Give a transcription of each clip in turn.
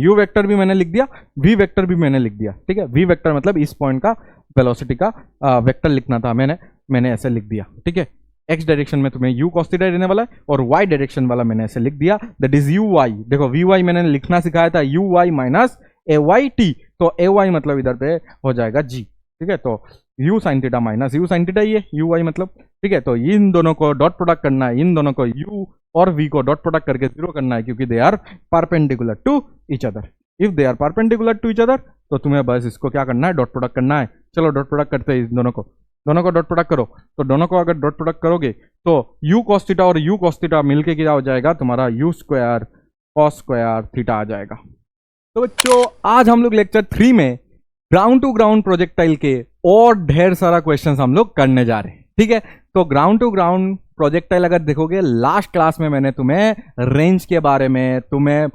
You vector भी मैंने लिख दिया, वी वेक्टर भी मैंने लिख दिया, ठीक है। वी वेक्टर मतलब इस पॉइंट का वेलोसिटी का वेक्टर लिखना था, मैंने ऐसे लिख दिया, ठीक है। एक्स डायरेक्शन में तुम्हें यू कॉस थीटा रहने वाला है और वाई डायरेक्शन वाला मैंने ऐसे लिख दिया, दैट इज यू वाई। देखो वी वाई मैंने लिखना सिखाया था u y minus a Y t, तो ए वाई मतलब इधर पे हो जाएगा जी, ठीक है। तो u sine theta minus you sine theta, ये यू वाई मतलब, ठीक है। तो इन दोनों को डॉट प्रोडक्ट करना है, इन दोनों को यू और वी को डॉट प्रोडक्ट करके जीरो करना है, क्योंकि they are perpendicular to each other. If they are perpendicular to each other तो तुम्हें बस इसको क्या करना है, डॉट प्रोडक्ट करना है। चलो डॉट प्रोडक्ट करते हैं, इस दोनों को डॉट प्रोडक्ट करो। तो दोनों को अगर डॉट प्रोडक्ट करोगे तो यू कॉस थीटा और यू कॉस थीटा मिलके क्या हो जाएगा, तुम्हारा u square cos square theta आ जाएगा। तो बच्चों आज हम लोग लेक्चर 3 में ग्राउंड टू ग्राउंड प्रोजेक्टाइल के और ढेर सारा क्वेश्चंस हम लोग करने जा रहे हैं, ठीक है। तो ग्राउंड टू ग्राउंड प्रोजेक्टाइल अगर देखोगे, लास्ट क्लास में मैंने तुम्हें रेंज के बारे में, तुम्हें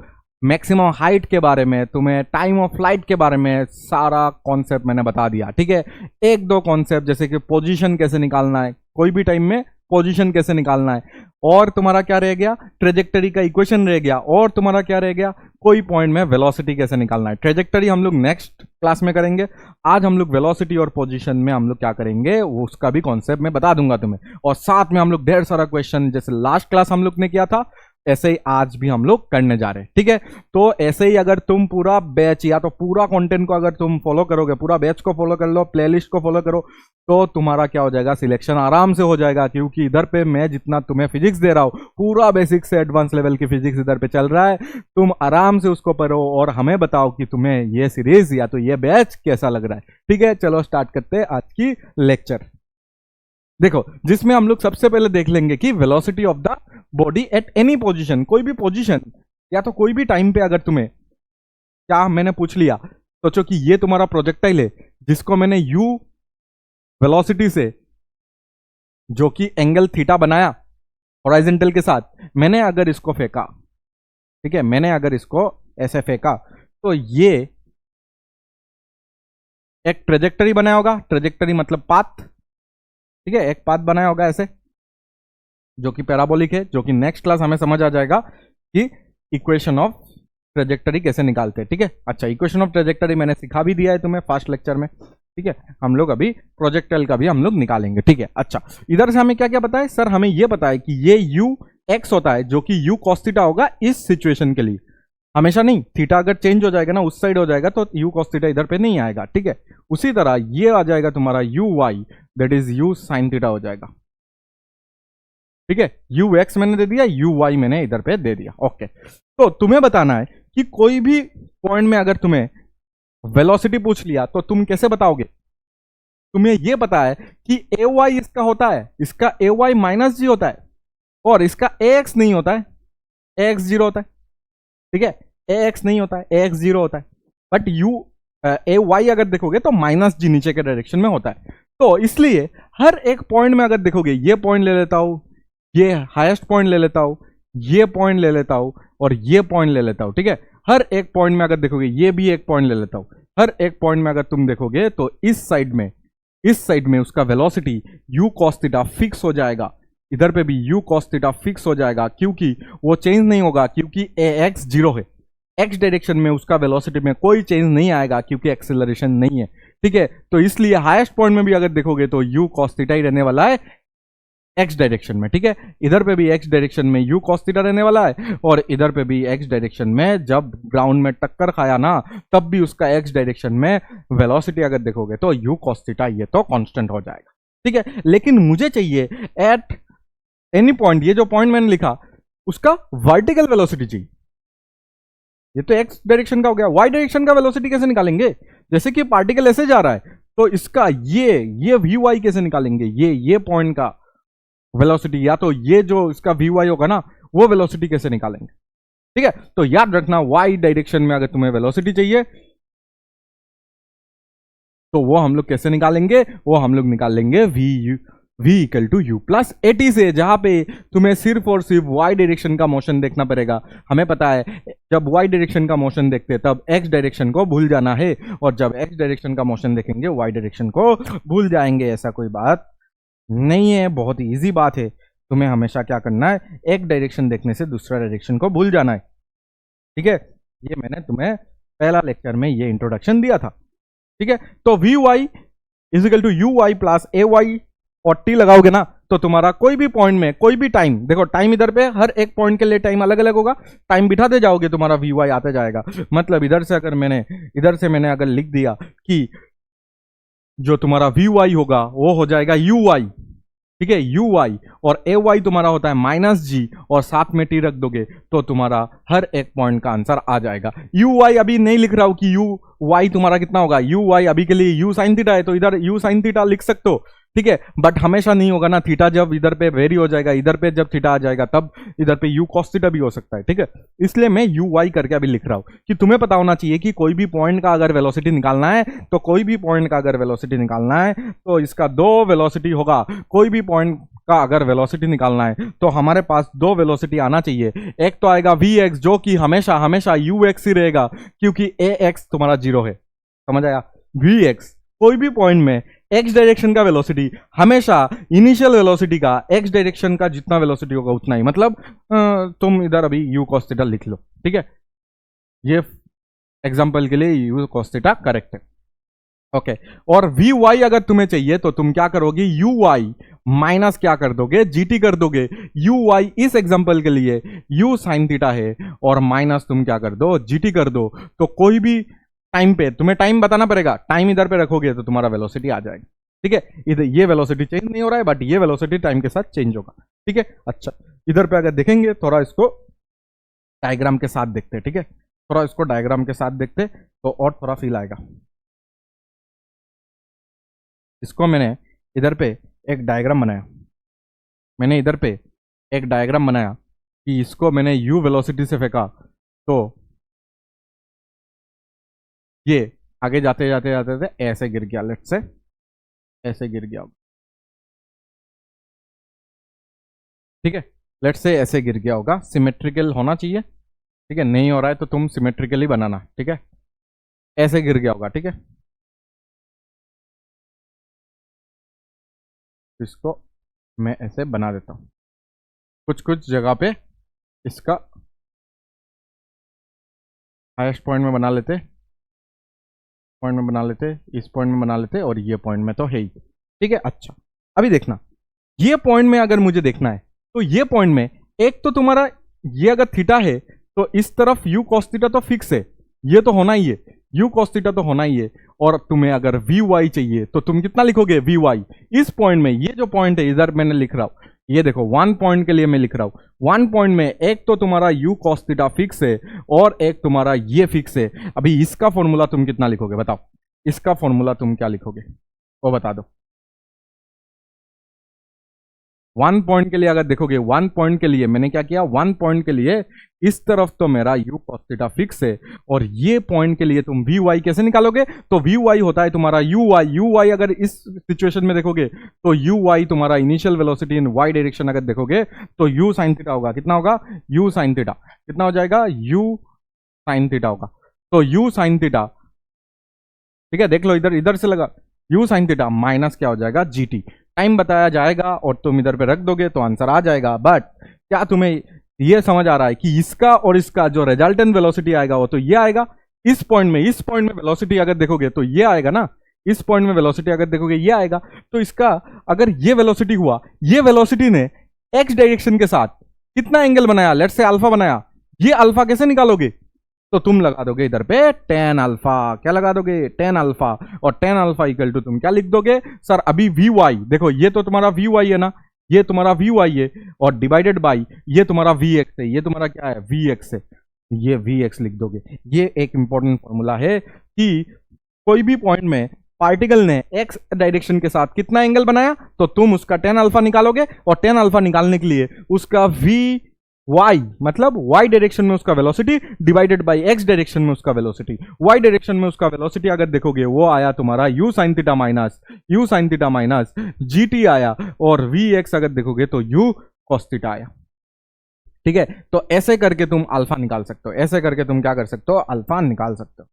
मैक्सिमम हाइट के बारे में, तुम्हें टाइम ऑफ फ्लाइट के बारे में सारा कॉन्सेप्ट मैंने बता दिया, ठीक है। एक दो कॉन्सेप्ट जैसे कि पोजीशन कैसे निकालना है, कोई भी टाइम में पोजीशन कैसे निकालना है, और तुम्हारा क्या रह गया, ट्रेजेक्टरी का इक्वेशन रह गया, और तुम्हारा क्या रह गया, कोई पॉइंट में वेलोसिटी कैसे निकालना है। ट्रेजेक्टरी हम लोग नेक्स्ट क्लास में करेंगे, आज हम लोग वेलोसिटी और पोजीशन में हम लोग क्या करेंगे उसका भी कॉन्सेप्ट मैं बता दूंगा तुम्हें, और साथ में हम लोग ढेर सारा क्वेश्चन जैसे लास्ट क्लास हम लोग ने किया था ऐसे ही आज भी हम लोग करने जा रहे हैं, ठीक है। तो ऐसे ही अगर तुम पूरा बैच या तो पूरा कंटेंट को अगर तुम फॉलो करोगे, पूरा बैच को फॉलो कर लो, प्लेलिस्ट को फॉलो करो, तो तुम्हारा क्या हो जाएगा, सिलेक्शन आराम से हो जाएगा। क्योंकि इधर पे मैं जितना तुम्हें फिजिक्स दे रहा हूं, पूरा बेसिक से एडवांस लेवल की फिजिक्स इधर पे चल रहा है, तुम आराम से उसको पढ़ो और हमें बताओ कि तुम्हें ये सीरीज या तो ये बैच कैसा लग रहा है, ठीक है। चलो स्टार्ट करते हैं आज की लेक्चर। देखो जिसमें हम लोग सबसे पहले देख लेंगे कि velocity of the body at any position, कोई भी पोजीशन या तो कोई भी टाइम पे अगर तुम्हें क्या मैंने पूछ लिया, सोचो कि ये तुम्हारा प्रोजेक्टाइल है जिसको मैंने यू वेलोसिटी से, जो कि एंगल थीटा बनाया हॉरिजॉन्टल के साथ, मैंने अगर इसको फेंका, ठीक है, मैंने अगर इसको ऐसे फेंका तो ये एक ट्रेजेक्टरी बनाया होगा, ट्रेजेक्टरी मतलब पाथ, ठीक है, एक पाथ बनाया होगा ऐसे जो कि पैराबोलिक है, जो कि नेक्स्ट क्लास हमें समझ आ जाएगा कि इक्वेशन ऑफ ट्रेजेक्टरी कैसे निकालते हैं, ठीक है। अच्छा, इक्वेशन ऑफ ट्रेजेक्टरी मैंने सिखा भी दिया है तुम्हें फर्स्ट लेक्चर में, ठीक है। हम लोग अभी प्रोजेक्टाइल का भी हम लोग निकालेंगे, ठीक है। अच्छा, इधर से हमें क्या क्या पता है, सर हमें ये पता है कि ये यू एक्स होता है जो कि यू कॉस थीटा होगा इस सिचुएशन के लिए, हमेशा नहीं, थीटा अगर चेंज हो जाएगा ना, उस साइड हो जाएगा तो यू कॉस थीटा इधर पे नहीं आएगा, ठीक है। उसी तरह ये आ जाएगा तुम्हारा u y, that is u sine theta हो जाएगा, ठीक है। यू एक्स मैंने दे दिया, यू वाई मैंने इधर पे दे दिया, ओके। तो तुम्हें बताना है कि कोई भी पॉइंट में अगर तुम्हें वेलोसिटी पूछ लिया तो तुम कैसे बताओगे। तुम्हें यह पता है कि ए वाई इसका होता है, इसका ए वाई माइनस जी होता है, और इसका ए एक्स नहीं होता है, ए एक्स जीरो होता है, ठीक है। ए एक्स नहीं होता है, ए एक्स जीरो होता है, बट यू ए वाई अगर देखोगे तो माइनस जी नीचे के डायरेक्शन में होता है। तो इसलिए हर एक पॉइंट में अगर देखोगे, ये पॉइंट ले लेता हूं, ये हाईएस्ट पॉइंट ले लेता हूं, ये पॉइंट ले लेता हूं, और ये पॉइंट ले लेता हूं, ठीक है। हर एक पॉइंट में अगर देखोगे, ये भी एक पॉइंट ले लेता हूं, हर एक पॉइंट में अगर तुम देखोगे तो इस साइड में उसका velocity you cos theta fix हो जाएगा, इधर पे भी यू कॉस थीटा फिक्स हो जाएगा, क्योंकि वो चेंज नहीं होगा, क्योंकि ए एक्स जीरो है, एक्स डायरेक्शन में उसका वेलोसिटी में कोई चेंज नहीं आएगा क्योंकि एक्सेलरेशन नहीं है, ठीक है। तो इसलिए हाईएस्ट पॉइंट में भी अगर देखोगे तो यू कॉस थीटा ही रहने वाला है एक्स डायरेक्शन में, ठीक है। इधर पे भी एक्स डायरेक्शन में यू कॉस थीटा रहने वाला है, और इधर पे भी एक्स डायरेक्शन में जब ग्राउंड में टक्कर खाया ना, तब भी उसका एक्स डायरेक्शन में वेलोसिटी अगर देखोगे तो यू कॉस थीटा ये तो कांस्टेंट हो जाएगा, ठीक है। लेकिन मुझे चाहिए एट एनी पॉइंट, ये जो पॉइंट मैंने लिखा उसका वर्टिकल वेलोसिटी चाहिए। ये तो एक्स डायरेक्शन का हो गया, वाई डायरेक्शन का वेलोसिटी कैसे निकालेंगे, जैसे कि पार्टिकल ऐसे जा रहा है तो इसका ये वी वाई कैसे निकालेंगे, ये पॉइंट का वेलोसिटी, या तो ये जो इसका वी वाई होगा ना वो वेलोसिटी कैसे निकालेंगे, ठीक है। तो याद रखना, वाई डायरेक्शन में अगर तुम्हें वेलोसिटी चाहिए तो वो हम लोग कैसे निकालेंगे, वो हम लोग निकाल लेंगे v equal to u plus a t से, जहां पे तुम्हें सिर्फ और सिर्फ वाई डायरेक्शन का मोशन देखना पड़ेगा। हमें पता है जब वाई डायरेक्शन का मोशन देखते हैं तब एक्स डायरेक्शन को भूल जाना है, और जब एक्स डायरेक्शन का मोशन देखेंगे वाई डायरेक्शन को भूल जाएंगे। ऐसा कोई बात नहीं है, बहुत ही ईजी बात है। तुम्हें हमेशा क्या करना है, एक डायरेक्शन देखने से दूसरा डायरेक्शन को भूल जाना है, ठीक है। ये मैंने तुम्हें पहला लेक्चर में ये इंट्रोडक्शन दिया था, ठीक है। तो v y is equal to you y plus a y और टी लगाओगे ना, तो तुम्हारा कोई भी पॉइंट में कोई भी टाइम, देखो टाइम इधर पे हर एक पॉइंट के लिए टाइम अलग अलग होगा, टाइम बिठाते जाओगे तुम्हारा वी वाई आते जाएगा। मतलब इधर से मैंने अगर लिख दिया कि जो तुम्हारा वी वाई होगा वो हो जाएगा यू वाई, ठीक है, यू वाई, और ए वाई तुम्हारा होता है माइनस जी, और साथ में टी रख दोगे तो तुम्हारा हर एक पॉइंट का आंसर आ जाएगा। यू वाई अभी नहीं लिख रहा हूं कि यू वाई तुम्हारा कितना होगा, यू वाई अभी के लिए यू साइन थीटा है तो इधर यू साइन थीटा लिख सकते हो, ठीक है, बट हमेशा नहीं होगा ना, थीटा जब इधर पे वेरी हो जाएगा, इधर पे जब थीटा आ जाएगा तब इधर पे यू कॉस थीटा भी हो सकता है, ठीक है। इसलिए मैं यू वाई करके अभी लिख रहा हूं कि तुम्हें पता होना चाहिए कि कोई भी पॉइंट का अगर वेलोसिटी निकालना है तो कोई भी पॉइंट का अगर वेलोसिटी निकालना है तो इसका दो वेलोसिटी होगा। कोई भी पॉइंट का अगर वेलोसिटी निकालना है तो हमारे पास दो वेलोसिटी आना चाहिए। एक तो आएगा वी एक्स जो कि हमेशा हमेशा यू एक्स ही रहेगा क्योंकि ए एक्स तुम्हारा जीरो है, समझ आया। वी एक्स कोई भी पॉइंट में एक्स डायरेक्शन का वेलोसिटी हमेशा इनिशियल वेलोसिटी का एक्स डायरेक्शन का जितना वेलोसिटी होगा उतना ही, मतलब तुम इधर अभी यू कॉस थीटा लिख लो, ठीक है, ये एग्जांपल के लिए यू कॉस थीटा करेक्ट है, ओके। और वी वाई अगर तुम्हें चाहिए तो तुम क्या करोगे, यू वाई माइनस क्या कर दोगे, जीटी कर दोगे। यू वाई इस एग्जांपल के लिए यू साइन थीटा है और माइनस तुम क्या कर दो, जीटी कर दो। तो कोई भी टाइम पे तुम्हें टाइम बताना पड़ेगा, टाइम इधर पे रखोगे तो तुम्हारा वेलोसिटी आ जाएगा, ठीक है। इधर ये वेलोसिटी चेंज नहीं हो रहा है बट ये वेलोसिटी टाइम के साथ चेंज होगा, ठीक है। अच्छा, इधर पे अगर देखेंगे थोड़ा इसको डायग्राम के साथ देखते हैं, ठीक है, थोड़ा इसको डायग्राम के साथ देखते तो और थोड़ा फील आएगा। इसको मैंने इधर पे एक डायग्राम बनाया, मैंने इधर पे एक डायग्राम बनाया कि इसको मैंने u वेलोसिटी से फेंका तो ये आगे जाते जाते जाते थे ऐसे गिर गया, लेट से ऐसे गिर गया, ठीक है, लेट से ऐसे गिर गया होगा। सिमेट्रिकल होना चाहिए, ठीक है, नहीं हो रहा है तो तुम सिमेट्रिकली बनाना, ठीक है, ऐसे गिर गया होगा, ठीक है। इसको मैं ऐसे बना देता हूं, कुछ कुछ जगह पे इसका हाईएस्ट पॉइंट में बना लेते, पॉइंट में बना लेते, इस पॉइंट में बना लेते, और ये पॉइंट में तो है ही, ठीक है। अच्छा, अभी देखना, ये पॉइंट में अगर मुझे देखना है तो ये पॉइंट में एक तो तुम्हारा ये अगर थीटा है तो इस तरफ यू कॉस थीटा तो फिक्स है, ये तो होना ही है, यू कॉस थीटा तो होना ही है। और तुम्हें अगर वी वाई चाहिए तो तुम कितना लिखोगे, वी वाई इस पॉइंट में, ये जो पॉइंट है इधर मैंने लिख रहा हूं, ये देखो वन पॉइंट के लिए मैं लिख रहा हूं, वन पॉइंट में एक तो तुम्हारा यू कॉस थीटा फिक्स है और एक तुम्हारा ये फिक्स है। अभी इसका फॉर्मूला तुम कितना लिखोगे बताओ, इसका फॉर्मूला तुम क्या लिखोगे वो बता दो। वन पॉइंट के लिए अगर देखोगे, वन पॉइंट के लिए मैंने क्या किया, वन पॉइंट के लिए इस तरफ तो मेरा यू कॉस थीटा फिक्स है और ये पॉइंट के लिए तुम वी वाई कैसे निकालोगे, तो वी वाई होता है तुम्हारा यू वाई। यू वाई अगर इस सिचुएशन में देखोगे तो यू वाई तुम्हारा initial velocity in y direction अगर देखोगे तो यू साइन थीटा होगा, कितना होगा, यू साइन थीटा, कितना हो जाएगा, यू साइन थीटा होगा। तो यू साइन थीटा, ठीक है, देख लो इधर, इधर से लगा यू साइन थीटा माइनस क्या हो जाएगा, जीटी, टाइम बताया जाएगा और तुम इधर पे रख दोगे तो आंसर आ जाएगा। बट क्या तुम्हें ये समझ आ रहा है कि इसका और इसका जो रिजल्टेंट वेलोसिटी आएगा वो तो ये आएगा, इस पॉइंट में वेलोसिटी अगर देखोगे तो ये आएगा ना, इस पॉइंट में वेलोसिटी अगर देखोगे ये आएगा। तो इसका अगर ये वेलोसिटी हुआ, ये वेलोसिटी ने एक्स डायरेक्शन के साथ कितना एंगल बनाया, लेट्स से अल्फा बनाया, ये अल्फा कैसे निकालोगे, तो तुम लगा दोगे इधर पे टेन अल्फा, क्या लगा दोगे, टेन अल्फा, और टेन अल्फा इक्वल टू तुम क्या लिख दोगे, सर अभी वी वाई देखो, ये तो तुम्हारा वी वाई है ना, ये तुम्हारा वी वाई है और डिवाइडेड बाई ये तुम्हारा वी एक्स है, ये तुम्हारा क्या है, वी एक्स है, ये वी एक्स लिख दोगे। ये एक इंपॉर्टेंट फॉर्मूला है कि कोई भी पॉइंट में पार्टिकल ने एक्स डायरेक्शन के साथ कितना एंगल बनाया तो तुम उसका टेन अल्फा निकालोगे, और टेन अल्फा निकालने के लिए उसका वी वाई मतलब वाई डायरेक्शन में उसका velocity divided by x direction में उसका वेलोसिटी, वाई डायरेक्शन में उसका वेलोसिटी अगर देखोगे वो आया तुम्हारा u sine theta minus g T आया, और वी एक्स अगर देखोगे तो यू कॉस थीटा आया, ठीक है। तो ऐसे करके तुम अल्फा निकाल सकते हो, ऐसे करके तुम क्या कर सकते हो, अल्फा निकाल सकते हो,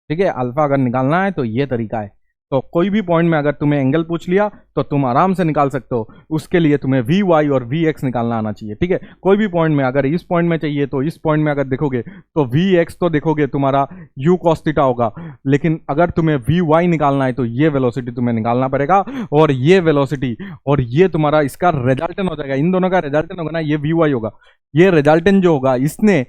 ठीक है। अल्फा अगर निकालना है तो ये तरीका है। तो कोई भी पॉइंट में अगर तुम्हें एंगल पूछ लिया तो तुम आराम से निकाल सकते हो, उसके लिए तुम्हें वी वाई और वी एक्स निकालना आना चाहिए, ठीक है। कोई भी पॉइंट में अगर इस पॉइंट में चाहिए तो इस पॉइंट में अगर देखोगे तो वी एक्स तो देखोगे तुम्हारा यू कॉस थीटा होगा, लेकिन अगर तुम्हें वी वाई निकालना है तो ये वेलोसिटी तुम्हें निकालना पड़ेगा, और ये वेलोसिटी और ये तुम्हारा इसका रिजल्टेंट हो जाएगा, इन दोनों का रिजल्टेंट होगा ना, ये वी वाई होगा। ये रिजल्टेंट जो होगा इसने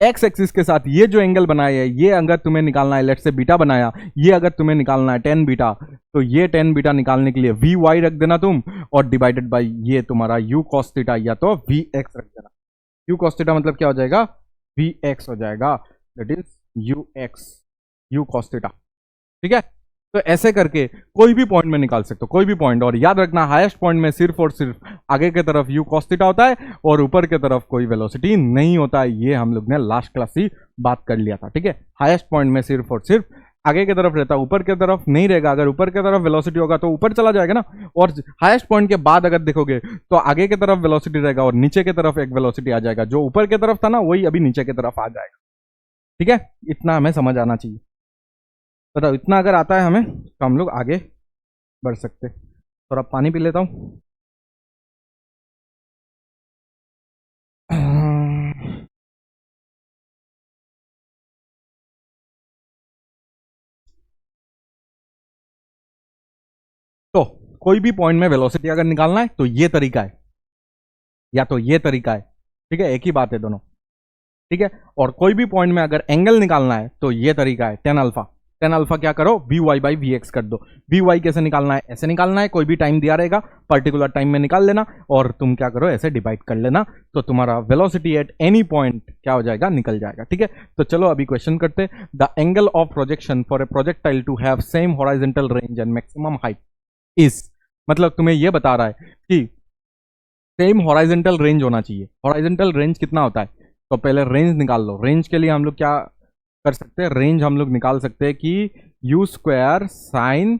एक्स एक्सिस के साथ ये जो एंगल बनाया है, ये अगर तुम्हें निकालना है, लेट से बीटा बनाया, ये अगर तुम्हें निकालना है टेन बीटा, तो ये टेन बीटा निकालने के लिए वी वाई रख देना तुम, और डिवाइडेड बाई ये तुम्हारा यू कॉस थीटा या तो वी एक्स रख देना। यू कॉस थीटा मतलब क्या हो जाएगा, वी एक्स हो जाएगा, that is you x, you cos theta, ठीक है। तो ऐसे करके कोई भी पॉइंट में निकाल सकते हो, कोई भी पॉइंट, और याद रखना हाईएस्ट पॉइंट में सिर्फ और सिर्फ आगे की तरफ यू कॉस थीटा होता है और ऊपर की तरफ कोई वेलोसिटी नहीं होता है। ये हम लोग ने लास्ट क्लास ही बात कर लिया था, ठीक है। हाईएस्ट पॉइंट में सिर्फ और सिर्फ आगे की तरफ रहता है, ऊपर की तरफ नहीं रहेगा। अगर ऊपर की तरफ वेलोसिटी होगा तो ऊपर चला जाएगा ना, और हाईएस्ट पॉइंट के बाद अगर देखोगे तो आगे की तरफ वेलोसिटी रहेगा और नीचे की तरफ एक वेलोसिटी आ जाएगा, जो ऊपर की तरफ था ना वही अभी नीचे की तरफ आ जाएगा, ठीक है। इतना हमें समझ आना चाहिए, बताओ इतना अगर आता है हमें तो हम लोग आगे बढ़ सकते। थोड़ा पानी पी लेता हूँ। तो कोई भी पॉइंट में वेलोसिटी अगर निकालना है तो ये तरीका है या तो ये तरीका है, ठीक है, एक ही बात है दोनों, ठीक है। और कोई भी पॉइंट में अगर एंगल निकालना है तो ये तरीका है टेन अल्फा। टेन अल्फा क्या करो, v y by v x कर दो। वी वाई कैसे निकालना है, ऐसे निकालना है, कोई भी टाइम दिया रहेगा, पर्टिकुलर टाइम में निकाल लेना, और तुम क्या करो ऐसे डिवाइड कर लेना, तो तुम्हारा वेलोसिटी एट एनी पॉइंट क्या हो जाएगा, निकल जाएगा, ठीक है। तो चलो अभी क्वेश्चन करते। The angle of projection for a projectile to have same horizontal range and maximum height is, मतलब तुम्हें यह बता रहा है कि सेम हॉराइजॉन्टल रेंज होना चाहिए। हॉराइजॉन्टल रेंज कितना होता है, तो पहले रेंज निकाल लो। रेंज के लिए हम लोग क्या कर सकते हैं, रेंज हम लोग निकाल सकते हैं कि u square sine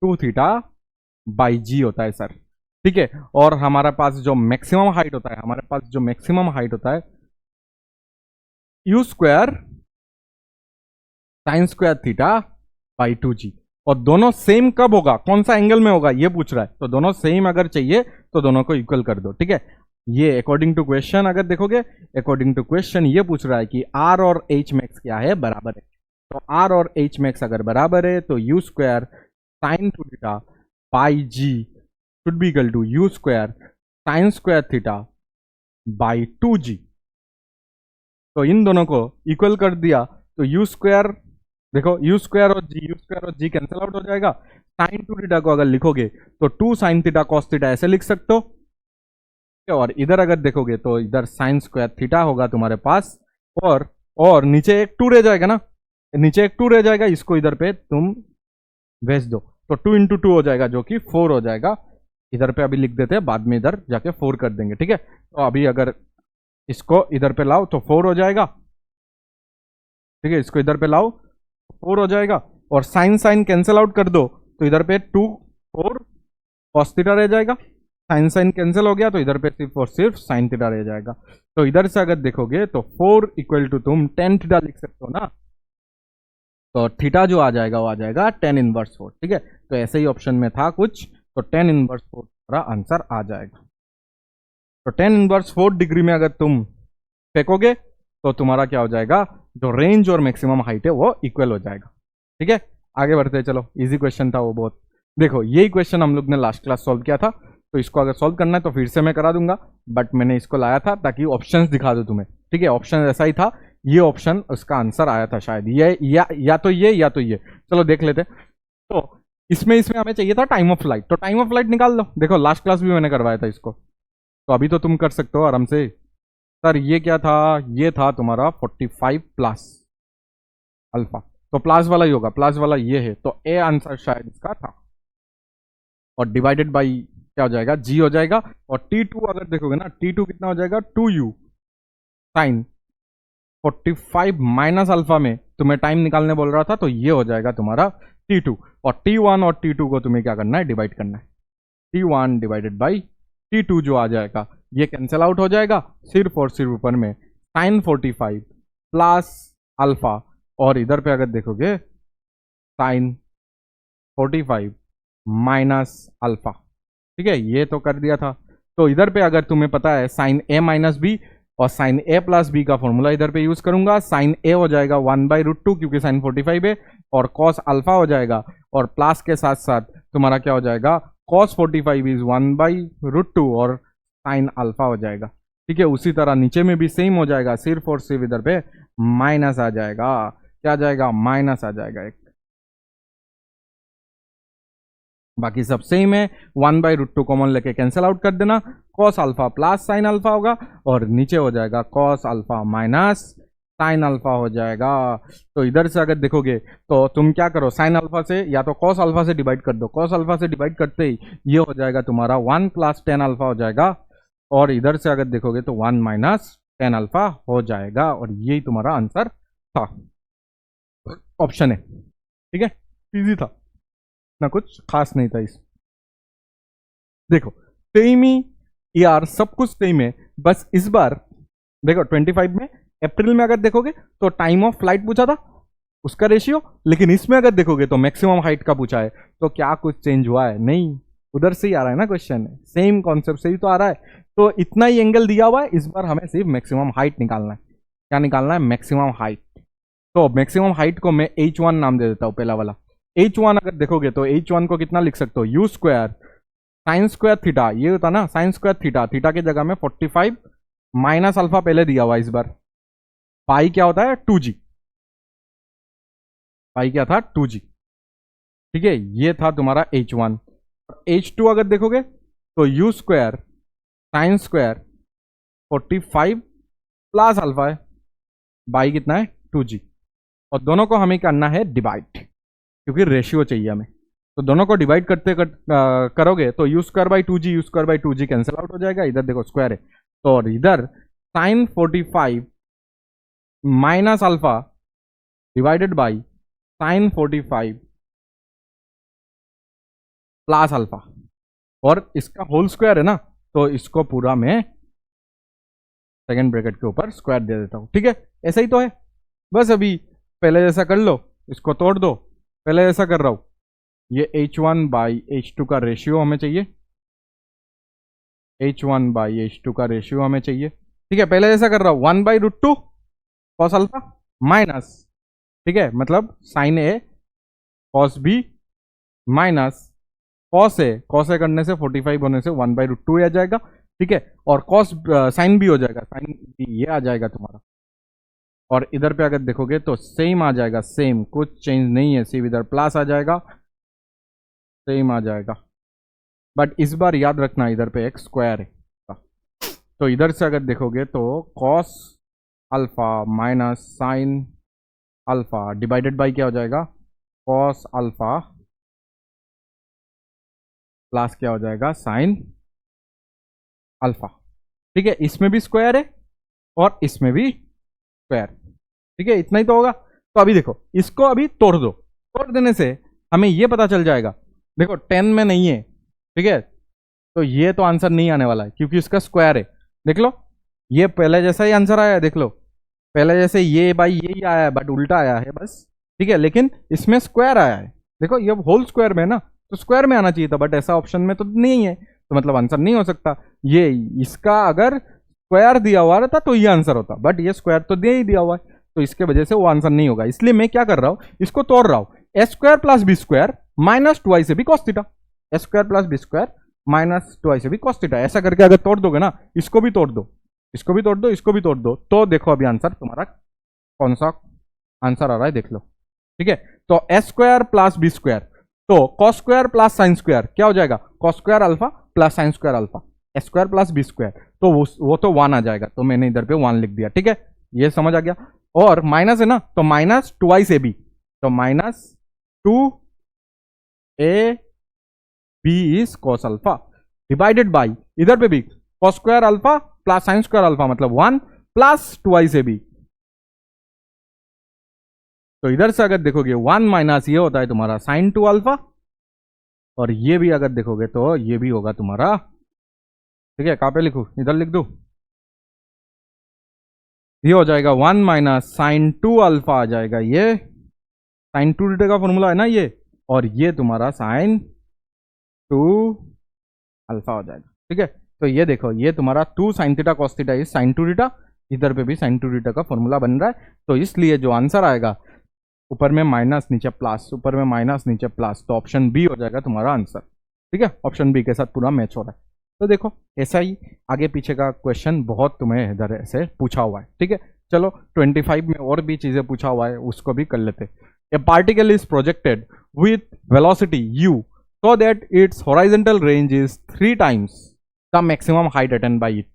2 theta by g होता है सर, ठीक है। और हमारे पास जो मैक्सिमम हाइट होता है, हमारे पास जो मैक्सिमम हाइट होता है you square sine square theta by 2g, और दोनों सेम कब होगा, कौन सा एंगल में होगा ये पूछ रहा है। तो दोनों सेम अगर चाहिए तो दोनों को इक्वल कर दो, ठीक है। ये अकॉर्डिंग टू क्वेश्चन अगर देखोगे, अकॉर्डिंग टू क्वेश्चन ये पूछ रहा है कि आर और एच मैक्स क्या है, बराबर है। तो आर और एच मैक्स अगर बराबर है तो u square sine 2 theta by g should be equal to u square sine square theta by 2g। तो इन दोनों को इक्वल कर दिया तो यू स्क्वायर, देखो यू स्क्वायर और जी कैंसिल आउट हो जाएगा। साइन 2 थीटा को अगर लिखोगे तो 2 साइन थीटा कॉस थीटा ऐसे लिख सकते हो, और इधर अगर देखोगे तो इधर साइन स्क्वायर थीटा होगा तुम्हारे पास, और नीचे एक 2 रह जाएगा ना, नीचे एक 2 रह जाएगा, इसको इधर पे तुम भेज दो तो 2 इंटू 2 हो जाएगा जो कि 4 हो जाएगा। इधर पे अभी लिख देते हैं, बाद में इधर जाके 4 कर देंगे, ठीक है। तो अभी अगर इसको इधर पे लाओ तो 4 हो जाएगा, ठीक है। इसको इधर पे लाओ 4 हो जाएगा, और साइन साइन कैंसिल आउट कर दो तो इधर पे 2 4 कॉस थीटा रह जाएगा। साइन साइन कैंसिल हो गया तो इधर पे सिर्फ और सिर्फ साइन थीटा रह जाएगा। तो इधर से अगर देखोगे तो 4 इक्वल टू तुम टेन थीटा लिख सकते हो ना, तो थीटा जो आ जाएगा वो आ जाएगा टेन इनवर्स 4, ठीक है। तो ऐसे ही ऑप्शन में था कुछ, तो टेन इनवर्स 4 हमारा आंसर आ जाएगा। तो टेन इनवर्स 4 डिग्री में अगर तुम फेंकोगे तो तुम्हारा क्या हो जाएगा, जो रेंज और मैक्सिमम हाइट है वो इक्वल हो जाएगा, ठीक है। आगे बढ़ते हैं, चलो इजी क्वेश्चन था वो बहुत। देखो यही क्वेश्चन हम लोग ने लास्ट क्लास सॉल्व किया था, तो इसको अगर सॉल्व करना है तो फिर से मैं करा दूंगा, बट मैंने इसको लाया था ताकि ऑप्शंस दिखा दो तुम्हें, ठीक है। ऑप्शन ऐसा ही था, ये ऑप्शन उसका आंसर आया था शायद, ये या तो ये या तो ये, चलो देख लेते। तो इसमें हमें चाहिए था टाइम ऑफ फ्लाइट, तो टाइम ऑफ फ्लाइट निकाल लो। देखो लास्ट क्लास भी मैंने करवाया था इसको, तो अभी तो तुम कर सकते हो आराम से। सर ये क्या था, ये था तुम्हारा 45 प्लस अल्फा, तो प्लस वाला ही होगा, प्लस वाला ये है, तो ए आंसर शायद इसका था, और डिवाइडेड बाई क्या हो जाएगा, जी हो जाएगा। और T2 अगर देखोगे ना, T2 कितना हो जाएगा, 2u साइन 45 माइनस अल्फा में तुम्हें टाइम निकालने बोल रहा था, तो ये हो जाएगा तुम्हारा T2। और T1 और T2 को तुम्हें क्या करना है, डिवाइड करना है। T1 डिवाइडेड बाई T2 जो आ जाएगा ये कैंसिल आउट हो जाएगा, सिर्फ और सिर्फ ऊपर में साइन 45 प्लस अल्फा, और इधर पे अगर देखोगे साइन 45 माइनस अल्फा। ठीक है, ये तो कर दिया था। तो इधर पे अगर तुम्हें पता है साइन ए माइनस बी और साइन ए प्लस बी का फॉर्मूला इधर पे यूज करूंगा। साइन ए हो जाएगा 1/√2 क्योंकि साइन 45 है, और कॉस अल्फा हो जाएगा, और प्लस के साथ साथ तुम्हारा क्या हो जाएगा, कॉस 45 इज 1/√2 और साइन अल्फा हो जाएगा। ठीक है, उसी तरह नीचे में भी सेम हो जाएगा, सिर्फ और सिर्फ इधर पे माइनस आ जाएगा। क्या आ जाएगा, माइनस आ जाएगा एक, बाकी सब सेम है। 1/√2 कॉमन लेके कैंसिल आउट कर देना, cos alpha plus sine alpha होगा, और नीचे हो जाएगा cos alpha minus sine alpha हो जाएगा। तो इधर से अगर देखोगे तो तुम क्या करो, साइन अल्फा से या तो कॉस अल्फा से डिवाइड कर दो, कॉस अल्फा से डिवाइड करते ही ये हो जाएगा तुम्हारा 1 + tan अल्फा हो जाएगा, और इधर से अगर देखोगे तो 1 - tan अल्फा हो जाएगा, और यही तुम्हारा आंसर था, ऑप्शन है। ठीक है, इजी था ना, कुछ खास नहीं था इस। देखो सेम ही यार, सब कुछ सेम है, बस इस बार देखो 25 में अप्रैल में अगर देखोगे तो टाइम ऑफ फ्लाइट पूछा था, उसका रेशियो, लेकिन इसमें अगर देखोगे तो मैक्सिमम हाइट का पूछा है। तो क्या कुछ चेंज हुआ है? नहीं, उधर से ही आ रहा है ना क्वेश्चन, सेम कॉन्सेप्ट से ही तो आ रहा है। तो इतना ही एंगल दिया हुआ है, इस बार हमें सिर्फ मैक्सिमम हाइट निकालना है। क्या निकालना है? Maximum height. तो मैक्सिमम हाइट को मैं H1 नाम दे देता हूं, पहला वाला H1। अगर देखोगे तो H1 को कितना लिख सकते हो, U² साइन स्क्वायर थीटा, ये होता ना साइन स्क्वायर थीटा, थीटा की जगह में 45 माइनस अल्फा पहले दिया हुआ इस बार। पाई क्या होता है, 2G, पाई क्या था, 2G। ठीक है, ये था तुम्हारा H1। H2 अगर देखोगे तो U² sine square 45 plus alpha है, बाई कितना है, 2G, और दोनों को हमें करना है डिवाइड, क्योंकि रेशियो चाहिए हमें। तो दोनों को डिवाइड करोगे तो U²/2G, U²/2G कैंसिल आउट हो जाएगा, इधर देखो स्क्वायर है, तो और इधर sine 45 minus alpha divided by sine 45 plus alpha, और इसका होल स्क्वायर है ना, तो इसको पूरा मैं सेकेंड ब्रैकेट के ऊपर स्क्वायर दे देता हूं। ठीक है, ऐसा ही तो है, बस अभी पहले जैसा कर लो, इसको तोड़ दो, पहले जैसा कर रहा हूं। ये H1/H2 का रेशियो हमें चाहिए, H1/H2 का रेशियो हमें चाहिए। ठीक है, पहले जैसा कर रहा हूं, 1/√2 कॉस अल्फा माइनस, ठीक है, मतलब sign A cos B minus cos A करने से 45 होने से 1/√2 आ जाएगा। ठीक है, और कॉस साइन बी हो जाएगा, साइन बी ये आ जाएगा तुम्हारा, और इधर पे अगर देखोगे तो सेम आ जाएगा, सेम, कुछ चेंज नहीं है, सिर्फ इधर प्लस आ जाएगा, सेम आ जाएगा। बट इस बार याद रखना इधर पे एक स्क्वायर है, तो इधर से अगर देखोगे तो cos alpha minus sine alpha divided by क्या हो जाएगा, कॉस अल्फा प्लस क्या हो जाएगा, साइन अल्फा। ठीक है, इसमें भी स्क्वायर है और इसमें भी स्क्वायर। ठीक है, इतना ही तो होगा। तो अभी देखो, इसको अभी तोड़ दो, तोड़ देने से हमें ये पता चल जाएगा, देखो 10 में नहीं है, ठीक है, तो ये तो आंसर नहीं आने वाला है क्योंकि इसका स्क्वायर है। देख लो, ये पहले जैसा ही आंसर आया है, देख लो पहले जैसे ये बाई यही आया है, बट उल्टा आया है बस। ठीक है, लेकिन इसमें स्क्वायर आया है, देखो ये होल स्क्वायर में है ना, तो स्क्वायर में आना चाहिए था, बट ऐसा ऑप्शन में तो नहीं है, तो मतलब आंसर नहीं हो सकता। ये इसका अगर स्क्वायर दिया हुआ रहता तो ये आंसर होता, बट ये स्क्वायर तो दे ही दिया हुआ है, तो इसके वजह से वो आंसर नहीं होगा। इसलिए मैं क्या कर रहा हूं, इसको तोड़ रहा हूं, A² + B² minus 2AC cos theta, A² + B² minus 2AC cos theta, ऐसा करके अगर तोड़ दोगे ना, इसको भी तोड़ दो, इसको भी तोड़ दो, इसको भी तोड़ दो, तो देखो अभी आंसर तुम्हारा कौन सा आंसर आ रहा है, देख लो। ठीक है, तो A² + B², तो cos² + sin² क्या हो जाएगा, cos² alpha plus sin² alpha, A² + B², तो वो तो 1 आ जाएगा, तो मैंने इधर पे 1 लिख दिया। ठीक है, ये समझ आ गया, और माइनस है ना, तो माइनस 2AC, तो minus 2AB is cos alpha divided by इधर पे भी cos² alpha plus sin² alpha, मतलब 1 प्लस 2AC। तो इधर से अगर देखोगे 1 माइनस ये होता है तुम्हारा sin 2 अल्फा, और ये भी अगर देखोगे तो ये भी होगा तुम्हारा, ठीक है, कहां पे लिखूं, इधर लिख दो, ये हो जाएगा 1 माइनस sin 2 अल्फा आ जाएगा, ये sin 2 थीटा का फॉर्मूला है ना ये, और ये तुम्हारा साइन 2 अल्फा हो जाएगा। ठीक है, तो ये देखो, ये तुम्हारा 2 sine theta cos theta is sine 2 theta, इधर पे भी साइन 2 थीटा का फॉर्मूला बन रहा है। तो इसलिए जो आंसर आएगा, ऊपर में माइनस नीचे प्लस, ऊपर में माइनस नीचे प्लस, तो ऑप्शन बी हो जाएगा तुम्हारा आंसर। ठीक है, ऑप्शन बी के साथ पूरा मैच हो रहा है। तो देखो, ऐसा ही आगे पीछे का क्वेश्चन बहुत तुम्हें इधर ऐसे पूछा हुआ है। ठीक है, चलो 25 में और भी चीजें पूछा हुआ है, उसको भी कर लेते। ए particle is projected with velocity u so that its horizontal range is 3 times the maximum height attained by it.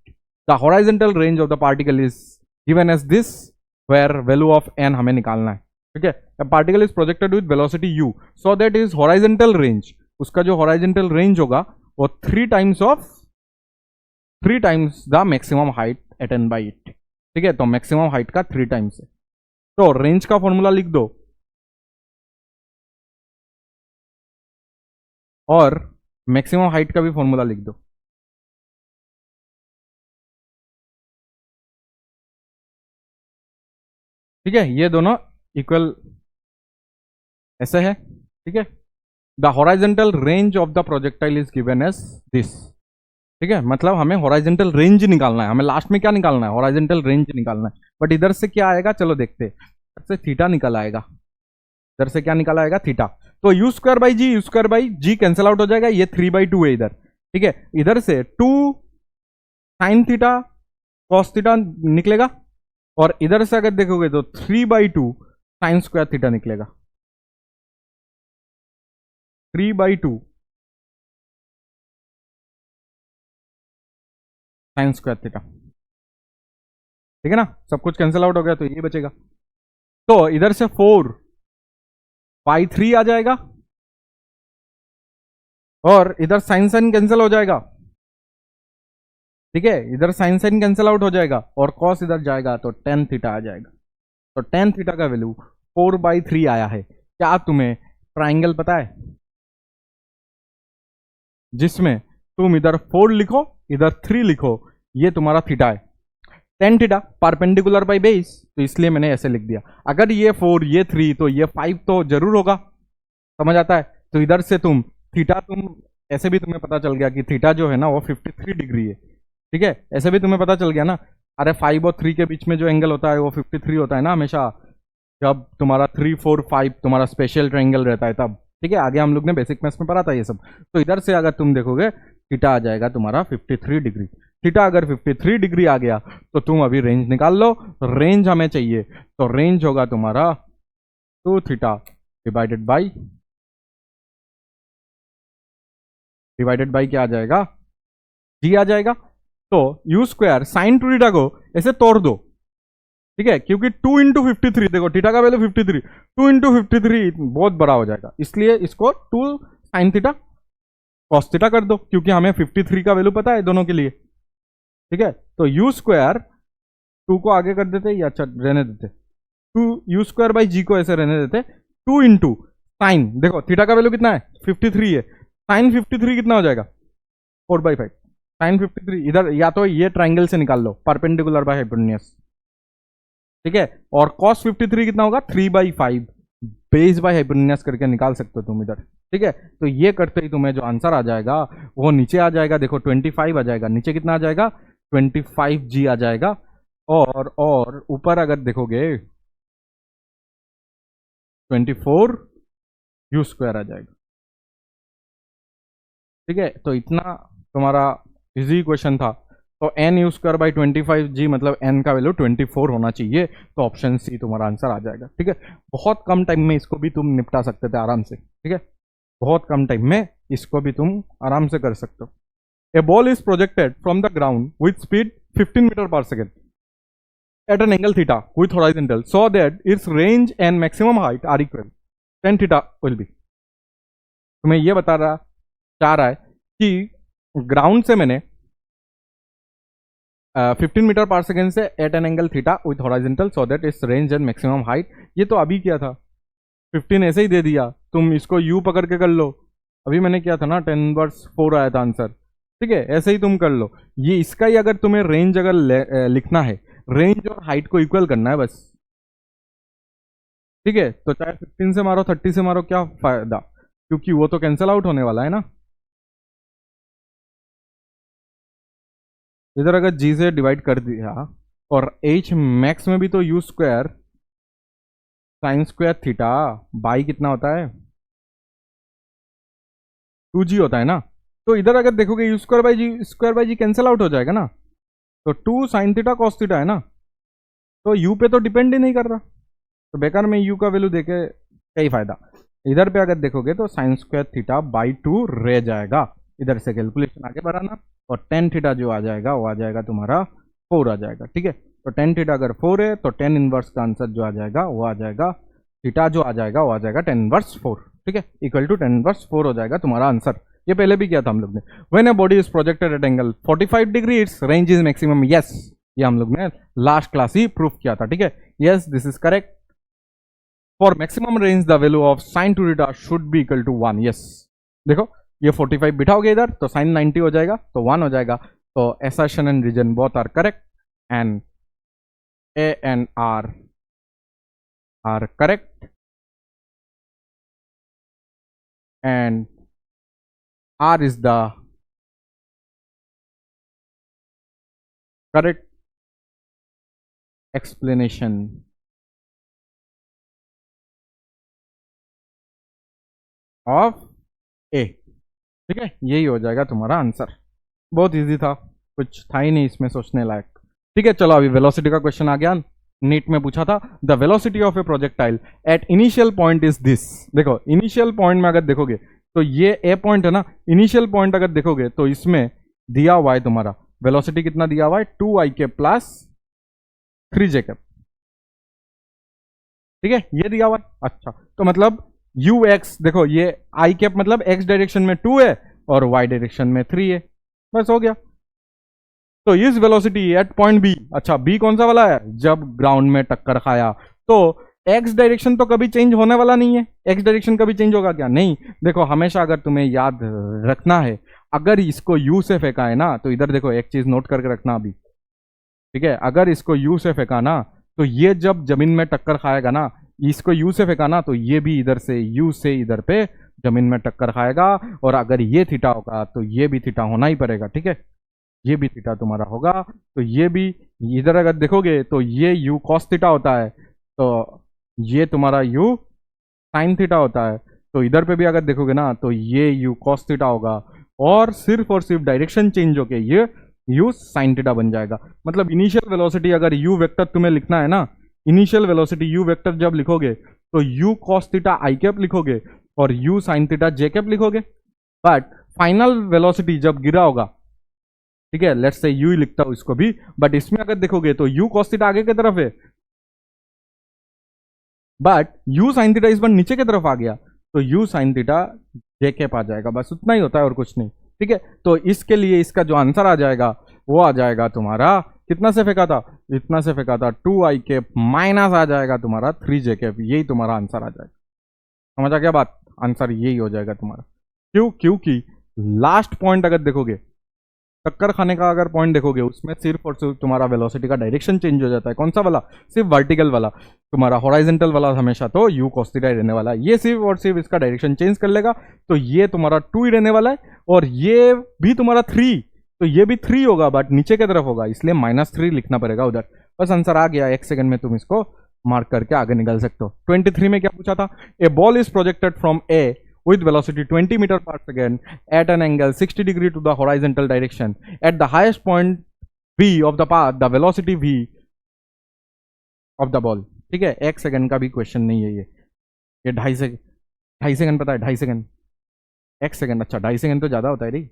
The horizontal range of the particle is given as this, where value of n हमें निकालना है। ठीक है, a particle is projected with velocity u so that its horizontal range, उसका जो horizontal range होगा वो 3 times the maximum height attained by it। ठीक है, तो मैक्सिमम हाइट का 3 टाइम्स है। तो रेंज का फॉर्मूला लिख दो और मैक्सिमम हाइट का भी फॉर्मूला लिख दो। ठीक है, ये दोनों इक्वल ऐसे है। ठीक है, the horizontal range of the projectile is given as this. ठीक है, मतलब हमें हॉराइजेंटल रेंज निकालना है, हमें लास्ट में क्या निकालना है, हॉराइजेंटल रेंज निकालना है। बट इधर से क्या आएगा, चलो देखते हैं। इधर से थीटा निकल आएगा, इधर से क्या निकल आएगा, थीटा। तो u square by g cancel out हो जाएगा, ये 3/2 है इधर। ठीक है, इधर से 2 साइन थीटा कॉस थीटा निकलेगा, और इधर से अगर देखोगे तो 3/2 साइन स्क्वायर थीटा निकलेगा। 3/2 साइन स्क्वायर थीटा। ठीक है ना, सब कुछ कैंसिल आउट हो गया, तो ये बचेगा। तो इधर से 4/3 आ जाएगा, और इधर साइन साइन कैंसिल हो जाएगा। ठीक है, इधर साइन साइन कैंसिल आउट हो जाएगा, और कॉस इधर जाएगा तो tan थीटा आ जाएगा। तो tan थीटा का वैल्यू 4/3 आया है। क्या तुम्हें ट्राइंगल पता है जिसमें तुम इधर 4 लिखो इधर 3 लिखो, ये तुम्हारा थीटा है। tan theta perpendicular by base, तो इसलिए मैंने ऐसे लिख दिया। अगर ये 4 ये 3 तो ये 5 तो जरूर होगा, समझ आता है। तो इधर से तुम थीटा, तुम ऐसे भी तुम्हें पता चल गया कि थीटा जो है ना वो 53 डिग्री है। ठीक है, ऐसे भी तुम्हें पता चल गया ना। अरे 5 और 3 के बीच में जो एंगल होता है वो 53 होता है ना हमेशा, जब तुम्हारा 3 4 5 तुम्हारा स्पेशल ट्रायंगल रहता है तब। ठीक है, आगे हम लोग ने बेसिक मैथ्स में पढ़ा था ये सब। तो इधर से अगर तुम देखोगे थीटा आ जाएगा तुम्हारा 53 डिग्री। थीटा अगर 53 डिग्री आ गया तो तुम अभी रेंज निकाल लो। रेंज हमें चाहिए, तो रेंज होगा तुम्हारा 2 थीटा डिवाइडेड बाई क्या आ जाएगा, जी आ जाएगा। तो यू स्क्वायर साइन 2 थीटा को ऐसे तोड़ दो। ठीक है, क्योंकि 2 इंटू 53, देखो थीटा का वैल्यू 53, 2 इंटू 53 बहुत बड़ा हो जाएगा, इसलिए इसको 2 साइन थीटा कॉस थीटा कर दो, क्योंकि हमें 53 का वैल्यू पता है दोनों के लिए। ठीक है, तो यू स्क्वायर 2 को आगे कर देते या अच्छा रहने देते, 2 यू स्क्वायर बाई जी को ऐसे रहने देते। 2 इंटू साइन, देखो थीटा का वैल्यू कितना है 53 है, साइन 53 कितना हो जाएगा 4/5। साइन 53 इधर या तो ये ट्राइंगल से निकाल लो, परपेंडिकुलर बाय हाइपोटेन्यूज। ठीक है, और cos 53 कितना होगा 3/5, बेस बाय हाइपोटेन्यूज करके निकाल सकते हो तुम इधर। ठीक है, तो ये करते ही तुम्हें जो आंसर आ जाएगा वो नीचे आ जाएगा, देखो 25 आ जाएगा, नीचे कितना आ जाएगा 25g आ जाएगा, और ऊपर अगर देखोगे 24 यू स्क्वायर आ जाएगा। ठीक है, तो इतना तुम्हारा इजी क्वेश्चन था। तो N you square by 25g मतलब एन का वैल्यू 24 होना चाहिए, तो ऑप्शन सी तुम्हारा आंसर आ जाएगा। ठीक है, बहुत कम टाइम में इसको भी तुम निपटा सकते थे आराम से। ठीक है, बहुत कम टाइम में इसको भी तुम आराम से कर सकते हो। A ball is projected from the ground with speed 15 metre पर second at an angle theta with horizontal so that its range and maximum height are equal, tan theta will be. तुम्हें यह चाह रहा है कि ग्राउंड से मैंने 15 metre पर सेकेंड से at an angle theta with horizontal so that its range and maximum height. ये तो अभी किया था, 15 ऐसे ही दे दिया, तुम इसको u पकड़ के कर लो। अभी मैंने किया था ना 10/4 आया था आंसर। ठीक है, ऐसे ही तुम कर लो। ये इसका ही अगर तुम्हें रेंज अगर लिखना है, रेंज और हाइट को इक्वल करना है बस। ठीक है, तो चाहे 15 से मारो 30 से मारो क्या फायदा, क्योंकि वो तो कैंसिल आउट होने वाला है ना। इधर अगर जी से डिवाइड कर दिया और एच मैक्स में भी तो u square sine square theta by कितना होता है 2g होता है ना। तो इधर अगर देखोगे u square by g cancel out हो जाएगा ना। तो 2 साइन थीटा कॉस थीटा है ना, तो यू पे तो डिपेंड ही नहीं कर रहा, तो बेकार में यू का वैल्यू देके कई फायदा। इधर पे अगर देखोगे तो साइन स्क्वायर थीटा बाई 2 रह जाएगा। इधर से कैलकुलेशन आगे बढ़ाना, और टेन थीटा जो आ जाएगा वो आ जाएगा तुम्हारा 4 आ जाएगा। ठीक है, तो टेन थीटा अगर 4 है तो टेन इनवर्स का आंसर जो आ जाएगा वो आ जाएगा, थीटा जो आ जाएगा वो आ जाएगा टेन इनवर्स 4। ठीक है, इक्वल टू टेन इनवर्स 4 हो जाएगा तुम्हारा आंसर। ये पहले भी किया था हम लोग ने। When a body is projected eight angle 45 degree it's range is maximum. Yes, ये हम लोग ने लास्ट क्लास ही प्रूफ किया था। ठीक है, yes this is correct. For maximum range the value of sine two theta should be equal to 1। Yes, देखो ये 45 बिठाओगे इधर तो साइन 90 हो जाएगा, तो 1 हो जाएगा। तो assertion and reason both are correct, and A and R are correct, and R is the correct explanation of A। ठीक है, यही हो जाएगा तुम्हारा आंसर। बहुत इजी था, कुछ था ही नहीं इसमें सोचने लायक। ठीक है, चलो अभी वेलोसिटी का क्वेश्चन आ गया। नीट में पूछा था the velocity of A projectile at initial point is this. देखो इनिशियल पॉइंट में अगर देखोगे तो ये ए पॉइंट है ना, इनिशियल पॉइंट अगर देखोगे तो इसमें दिया हुआ है तुम्हारा वेलोसिटी कितना दिया हुआ है 2i cap plus 3j cap. ठीक है, ये दिया हुआ है। अच्छा, तो मतलब यू एक्स, देखो ये आई कैप मतलब एक्स डायरेक्शन में 2 है और वाई डायरेक्शन में 3 है, बस हो गया। तो इस वेलोसिटी एट पॉइंट बी, अच्छा बी कौन सा वाला है, जब ग्राउंड में टक्कर खाया, तो एक्स डायरेक्शन तो कभी चेंज होने वाला नहीं है। एक्स डायरेक्शन कभी चेंज होगा क्या, नहीं। देखो हमेशा अगर तुम्हें याद रखना है, अगर इसको यू से फेंका है ना, तो इधर देखो एक चीज नोट करके रखना अभी। ठीक है, अगर इसको यू से फेंका ना, तो ये जब जमीन में टक्कर खाएगा ना, इसको यू से फेंका ना, तो ये भी इधर से यू से इधर पे जमीन में टक्कर खाएगा। और अगर ये थीटा होगा तो ये भी थीटा होना ही पड़ेगा। ठीक है, ये भी थीटा तुम्हारा होगा, तो ये भी इधर अगर देखोगे तो ये यू कॉस थीटा होता है, तो ये तुम्हारा यू साइन थीटा होता है। तो इधर पे भी अगर देखोगे ना तो ये यू कॉस थीटा होगा, और सिर्फ डायरेक्शन चेंज होके ये यू साइन थीटा बन जाएगा। मतलब इनिशियल वेलोसिटी अगर यू वेक्टर तुम्हें लिखना है ना, इनिशियल वेलोसिटी यू वेक्टर जब लिखोगे तो u cos theta i cap लिखोगे और you sine theta j cap लिखोगे। बट फाइनल वेलोसिटी जब गिरा होगा, ठीक है, लेट्स से यू ही लिखता हूं इसको भी, बट इसमें अगर देखोगे तो यू कॉस थीटा आगे की तरफ है, बट यू साइन थीटा इस बार नीचे की तरफ आ गया, तो u sine theta j cap आ जाएगा। बस उतना ही होता है और कुछ नहीं। ठीक है, तो इसके लिए इसका जो आंसर आ जाएगा वो आ जाएगा तुम्हारा, कितना से फेंका था, इतना से फेंका था 2i कैप माइनस आ जाएगा तुम्हारा 3j कैप। यही तुम्हारा आंसर आ जाएगा। समझ आ गया बात, आंसर यही हो जाएगा तुम्हारा। क्यों, क्योंकि लास्ट पॉइंट अगर देखोगे, टक्कर खाने का अगर पॉइंट देखोगे, उसमें सिर्फ और सिर्फ तुम्हारा वेलोसिटी का डायरेक्शन चेंज हो जाता है। कौन सा वाला, सिर्फ वर्टिकल वाला। तुम्हारा हॉराइजेंटल वाला हमेशा तो यू कॉस थीटा रहने वाला है, ये सिर्फ और सिर्फ इसका डायरेक्शन चेंज कर लेगा, तो ये तुम्हारा 2 ही रहने वाला है। और ये भी तुम्हारा 3, तो ये भी 3 होगा बट नीचे की तरफ होगा, इसलिए -3 लिखना पड़ेगा उधर। बस आंसर आ गया, एक सेकंड में तुम इसको मार्क करके आगे निकल सकते हो। 23 में क्या पूछा था, a ball is projected from a with velocity 20 meter per second at an angle 60 degree to the horizontal direction. At the highest point v of the path, the velocity v of the ball. ठीक है, एक second का भी question नहीं है ये 2.5 second पता है, 2.5 सेकंड, एक सेकंड, अच्छा 2.5 सेकंड तो ज्यादा होता है रे,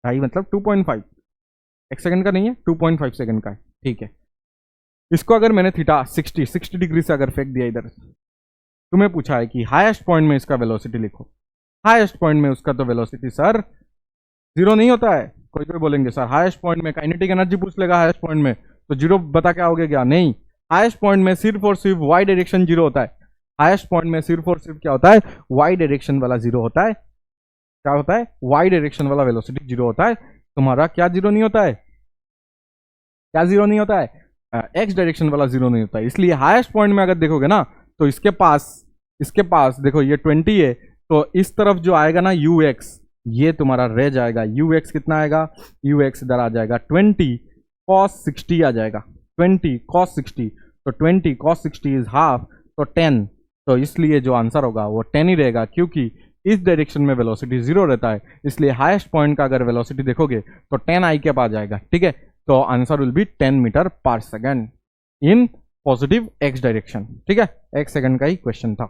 2.5 मतलब 2.5, एक सेकंड का नहीं है, 2.5 सेकंड का है। ठीक है, इसको अगर मैंने थीटा 60 डिग्री से अगर फेंक दिया इधर, तुम्हें पूछा है कि हाईएस्ट पॉइंट में इसका वेलोसिटी लिखो। हाईएस्ट पॉइंट में उसका तो वेलोसिटी सर 0 नहीं होता है। कोई कोई बोलेंगे सर हाईएस्ट पॉइंट में काइनेटिक एनर्जी पूछ लेगा, हाईएस्ट पॉइंट में तो 0 बता क्या होगे क्या, नहीं। हाईएस्ट पॉइंट में सिर्फ और सिर्फ वाई डायरेक्शन 0 होता है। हाईएस्ट पॉइंट में सिर्फ और सिर्फ क्या होता है, वाई डायरेक्शन वाला 0 होता है। क्या होता है, वाई डायरेक्शन वाला वेलोसिटी 0 होता है। तुम्हारा क्या 0 नहीं होता है, क्या 0 नहीं होता है, एक्स डायरेक्शन वाला 0 नहीं होता है। इसलिए हाईएस्ट पॉइंट में अगर देखोगे ना, तो इसके पास देखो ये 20 है, तो इस तरफ जो आएगा ना यू एक्स, ये तुम्हारा रह जाएगा, यू एक्स कितना आएगा, यू एक्स इधर आ जाएगा 20 cos 60 आ जाएगा, 20 cos 60, तो 20 cos 60 इज हाफ, तो 10, तो इसलिए जो आंसर होगा वो 10 ही रहेगा, क्योंकि इस डायरेक्शन में वेलोसिटी 0 रहता है, इसलिए हाईएस्ट पॉइंट का अगर वेलोसिटी देखोगे तो 10 आई के पास जाएगा, ठीक है। तो आंसर विल बी 10 मीटर पर second in positive x direction, ठीक है। एक सेकंड का ही क्वेश्चन था,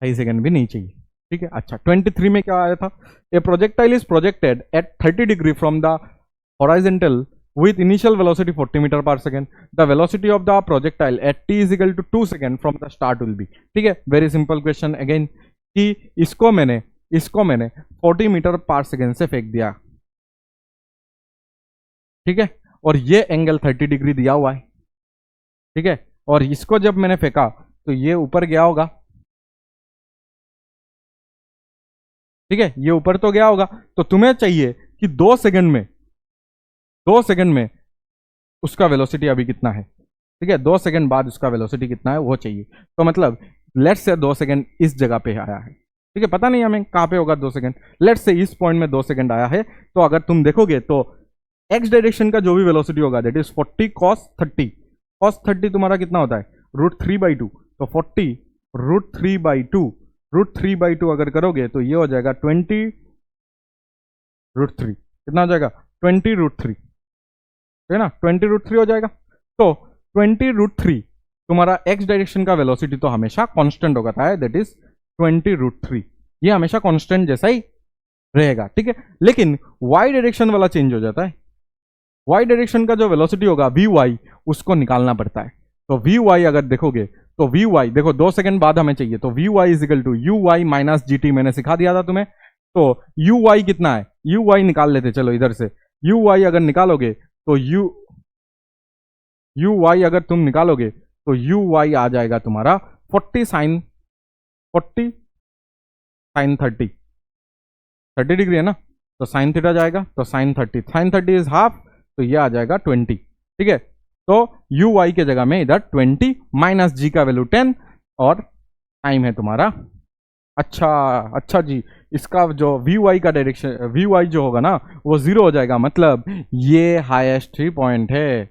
2.5 सेकंड भी नहीं चाहिए, ठीक है। अच्छा 23 में क्या आया था, ए projectile is projected eight 30 degree from the horizontal with initial velocity 40 meter per second, the velocity of the projectile at t is equal to 2 second from the start will be, ठीक है। वेरी सिंपल क्वेश्चन अगेन, कि इसको मैंने 40 metre पर second से फेंक दिया, ठीक है, और ये एंगल 30 डिग्री दिया हुआ है, ठीक है, और इसको जब मैंने फेंका तो ये ऊपर गया होगा, ठीक है, ये ऊपर तो गया होगा, तो तुम्हें चाहिए कि 2 सेकंड में उसका वेलोसिटी अभी कितना है, ठीक है, 2 सेकंड बाद उसका वेलोसिटी कितना है वो चाहिए। तो मतलब लेट्स से 2 सेकंड इस जगह पे आया है, ठीक है, पता नहीं हमें कहाँ पे होगा 2 सेकंड, लेट्स से इस पॉइंट में 2 सेकंड आया है, तो अगर तुम देखोगे तो एक्स डायरेक्शन का जो भी वेलोसिटी होगा दैट इज 40 cos 30, cos 30 तुम्हारा कितना होता है √3/2, तो 40 √3/2 अगर करोगे तो ये हो जाएगा 20 √3, कितना हो जाएगा 20 √3, है ना, 20 √3 हो जाएगा। तो 20 √3 तुम्हारा एक्स डायरेक्शन का वेलोसिटी तो हमेशा कांस्टेंट होता है, दैट इज 20 √3, ये हमेशा कांस्टेंट जैसा ही रहेगा, ठीक है। लेकिन वाई डायरेक्शन वाला चेंज हो जाता है, वाई डायरेक्शन का जो वेलोसिटी होगा वी वाई उसको निकालना पड़ता है। तो वी वाई अगर देखोगे तो वी वाई देखो 2 सेकंड बाद हमें चाहिए, तो v y is equal to you y minus g t, मैंने सिखा दिया था तुम्हें। तो यू वाई कितना है, यू वाई निकाल लेते, चलो इधर से यू वाई अगर निकालोगे तो यू वाई अगर तुम निकालोगे तो यू वाई आ जाएगा तुम्हारा 40 sin 30 डिग्री है ना, तो साइन थीटा जाएगा, तो साइन 30 इज हाफ, तो ये आ जाएगा 20, ठीक है। तो यू वाई के जगह में इधर 20 माइनस जी का वैल्यू 10 और टाइम है तुम्हारा, अच्छा जी, इसका जो वी वाई का डायरेक्शन वी वाई जो होगा ना वो 0 हो जाएगा, मतलब ये हाईएस्ट ही पॉइंट है,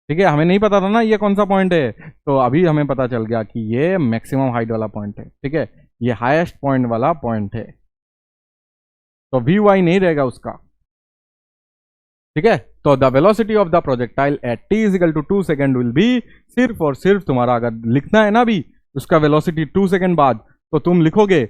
ठीक है। हमें नहीं पता था ना ये कौन सा पॉइंट है, तो अभी हमें पता चल गया कि ये मैक्सिमम हाइट वाला पॉइंट है, ठीक है, ये हाईएस्ट पॉइंट वाला पॉइंट है, तो वी वाई नहीं रहेगा उसका, ठीक है। तो the velocity of the projectile at t is equal to 2 second will be, सिर्फ और सिर्फ तुम्हारा अगर लिखना है ना भी उसका वेलोसिटी 2 सेकेंड बाद, तो तुम लिखोगे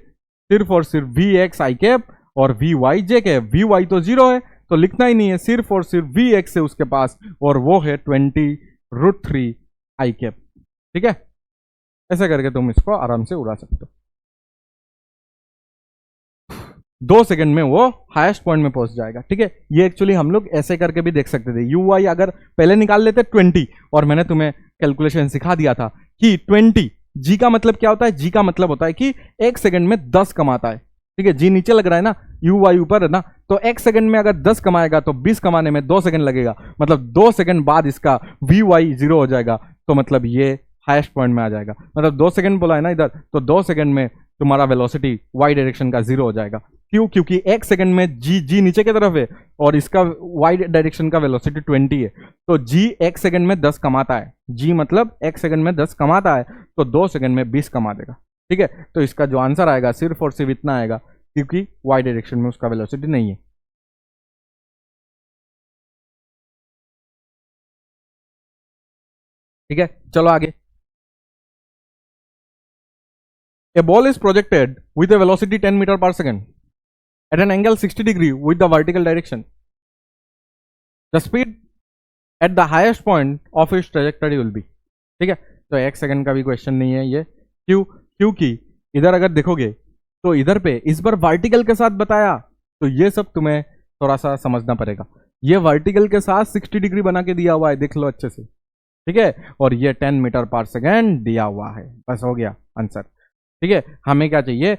सिर्फ और सिर्फ वी एक्स आई कैप और v y j cap, v y तो 0 है तो लिखना ही नहीं है, सिर्फ और सिर्फ वी एक्स है उसके पास और वो है 20 √3 आई कैप, ठीक है। ऐसे करके तुम इसको आराम से उड़ा सकते हो, 2 सेकंड में वो हाईएस्ट पॉइंट में पहुंच जाएगा, ठीक है। ये एक्चुअली हम लोग ऐसे करके भी देख सकते थे, यू वाई अगर पहले निकाल लेते 20, और मैंने तुम्हें कैलकुलेशन सिखा दिया था कि 20 जी का मतलब क्या होता है, जी का मतलब होता है कि 1 सेकंड में 10 कमाता है, ठीक है, जी नीचे लग रहा है ना, यू वाई ऊपर है ना, तो 1 सेकंड में अगर 10 कमाएगा तो 20 कमाने में 2 सेकंड लगेगा, मतलब 2 सेकंड बाद इसका वी वाई 0 हो जाएगा, तो मतलब ये हाईएस्ट पॉइंट में आ जाएगा, मतलब 2 सेकंड बोला है ना इधर, तो 2 सेकंड में तुम्हारा वेलोसिटी वाई डायरेक्शन का 0 हो जाएगा। क्यों, क्योंकि 1 सेकंड में जी नीचे की तरफ है और इसका वाई डायरेक्शन का वेलोसिटी 20 है, तो जी 1 सेकंड में 10 कमाता है, जी मतलब 1 सेकंड में 10 कमाता है, तो 2 सेकंड में 20 कमा देगा, ठीक है। तो इसका जो आंसर आएगा सिर्फ और सिर्फ इतना आएगा, क्योंकि वाई डायरेक्शन में उसका वेलोसिटी नहीं है, ठीक है। चलो आगे, A ball is projected with a velocity 10 meter per second at an angle 60 degree with the vertical direction. The speed at the highest point of its trajectory will be, ठीक है। तो 1 सेकंड का भी क्वेश्चन नहीं है ये, क्योंकि इधर अगर देखोगे तो इधर पे इस बार वर्टिकल के साथ बताया, तो ये सब तुम्हें थोड़ा सा समझना पड़ेगा, ये वर्टिकल के साथ 60 डिग्री बना के दिया हुआ है, देख लो अच्छे से, ठीक है, और ये 10 मीटर पर सेकेंड दिया हुआ है, बस हो गया आंसर, ठीक है। हमें क्या चाहिए,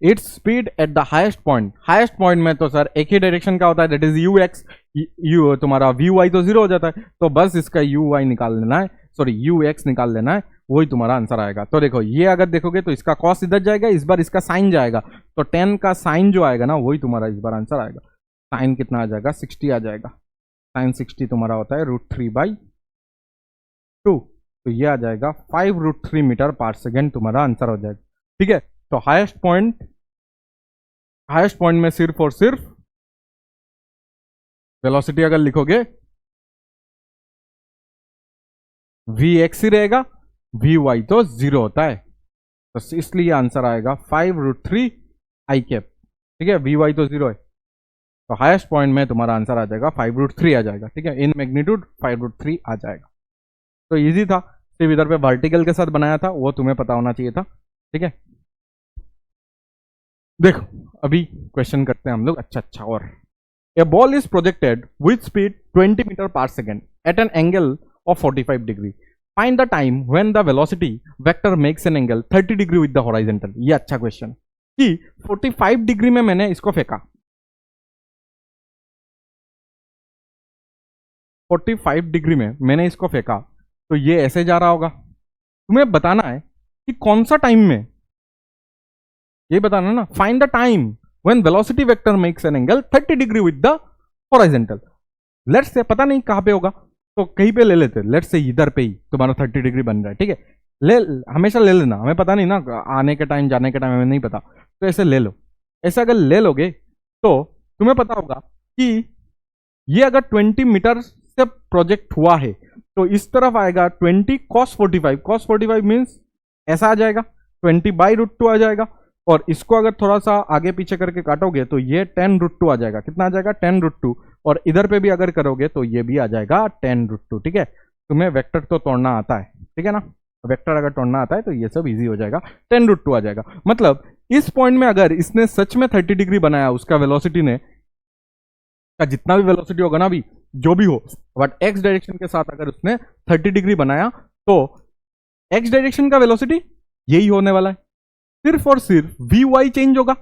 its speed at the highest point, highest point में तो सर एक ही डायरेक्शन का होता है, that is you x, you तुम्हारा वी वाई तो 0 हो जाता है, तो बस इसका यू वाई निकाल लेना है, सॉरी यू एक्स निकाल लेना है, वही तुम्हारा आंसर आएगा। तो देखो ये अगर देखोगे तो इसका कॉस इधर जाएगा, इस बार इसका साइन जाएगा, तो 10 का साइन जो आएगा ना वही तुम्हारा इस बार आंसर आएगा। साइन कितना आ जाएगा, 60 आ जाएगा। साइन 60 तुम्हारा होता है √3/2, तो ये आ जाएगा 5√3 मीटर पर सेकेंड तुम्हारा आंसर हो जाएगा। ठीक है, तो हाईएस्ट पॉइंट में सिर्फ और सिर्फ वेलोसिटी अगर लिखोगे वी एक्स ही रहेगा, वी वाई तो 0 होता है, तो इसलिए आंसर आएगा 5√3 आई कैप। ठीक है, वी वाई तो 0 है, तो हाईएस्ट पॉइंट में तुम्हारा आंसर आ जाएगा 5√3 आ जाएगा। ठीक है, इन मैग्नीट्यूड 5√3 आ जाएगा। तो इजी था, सिर्फ इधर पे वर्टिकल के साथ बनाया था, वो तुम्हें पता होना चाहिए था। ठीक है, देखो अभी क्वेश्चन करते हैं हम लोग। अच्छा और a ball is projected with speed 20 metre पर second at an angle of 45 degree. Find the time when the velocity vector makes an angle 30 degree with the horizontal. ये अच्छा क्वेश्चन कि 45 डिग्री में मैंने इसको फेंका, 45 डिग्री में मैंने इसको फेंका, तो ये ऐसे जा रहा होगा। तुम्हें बताना है कि कौन सा टाइम में, ये बताना ना। Find the time when velocity vector makes an angle 30 degree with the horizontal. Let's say पता नहीं कहां पे होगा, तो कहीं पे ले लेते, लेट्स से इधर पे ही तुम्हारा 30 डिग्री बन रहा है। ठीक है, हमेशा ले लेना, हमें पता नहीं ना आने के टाइम जाने के टाइम हमें नहीं पता, तो ऐसे ले लो। ऐसे अगर ले लोगे तो तुम्हें पता होगा कि ये अगर 20 मीटर से प्रोजेक्ट हुआ है तो इस तरफ आएगा 20 cos 45, cos 45 मीन्स ऐसा आ जाएगा 20/√2 आ जाएगा, और इसको अगर थोड़ा सा आगे पीछे करके काटोगे तो ये 10√2 आ जाएगा। कितना आ जाएगा, 10√2, और इधर पे भी अगर करोगे तो ये भी आ जाएगा 10√2। ठीक है, तुम्हें वेक्टर तो तोड़ना आता है, ठीक है ना, वेक्टर अगर तोड़ना आता है तो ये सब इजी हो जाएगा, 10√2 आ जाएगा। मतलब इस पॉइंट में अगर इसने सच में 30 डिग्री बनाया, उसका वेलोसिटी ने का जितना भी वेलोसिटी होगा ना, भी जो भी हो, बट एक्स डायरेक्शन के साथ अगर उसने 30 डिग्री बनाया तो एक्स डायरेक्शन का वेलोसिटी यही होने वाला है, सिर्फ और सिर्फ वी वाई चेंज होगा।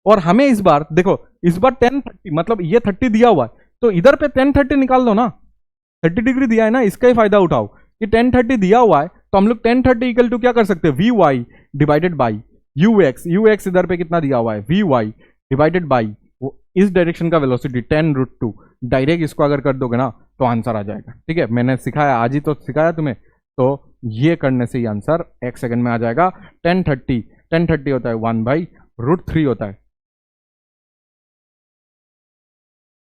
और हमें इस बार देखो, इस बार 1030 मतलब ये 30 दिया हुआ है, तो इधर पे 1030 निकाल दो ना, 30 डिग्री दिया है ना, इसका ही फायदा उठाओ कि 1030 दिया हुआ है, तो हम लोग 1030 इक्वल टू क्या कर सकते हैं, v y divided by u x. U x इधर पे कितना दिया हुआ है, वी वाई डिवाइडेड बाई इस डायरेक्शन का वेलोसिटी 10√2। डायरेक्ट इसको अगर कर दोगे ना तो आंसर आ जाएगा। ठीक है, मैंने सिखाया, आज ही तो सिखाया तुम्हें, तो ये करने से ही आंसर 1 सेकंड में आ जाएगा। 1030 होता है 1/√3 होता है।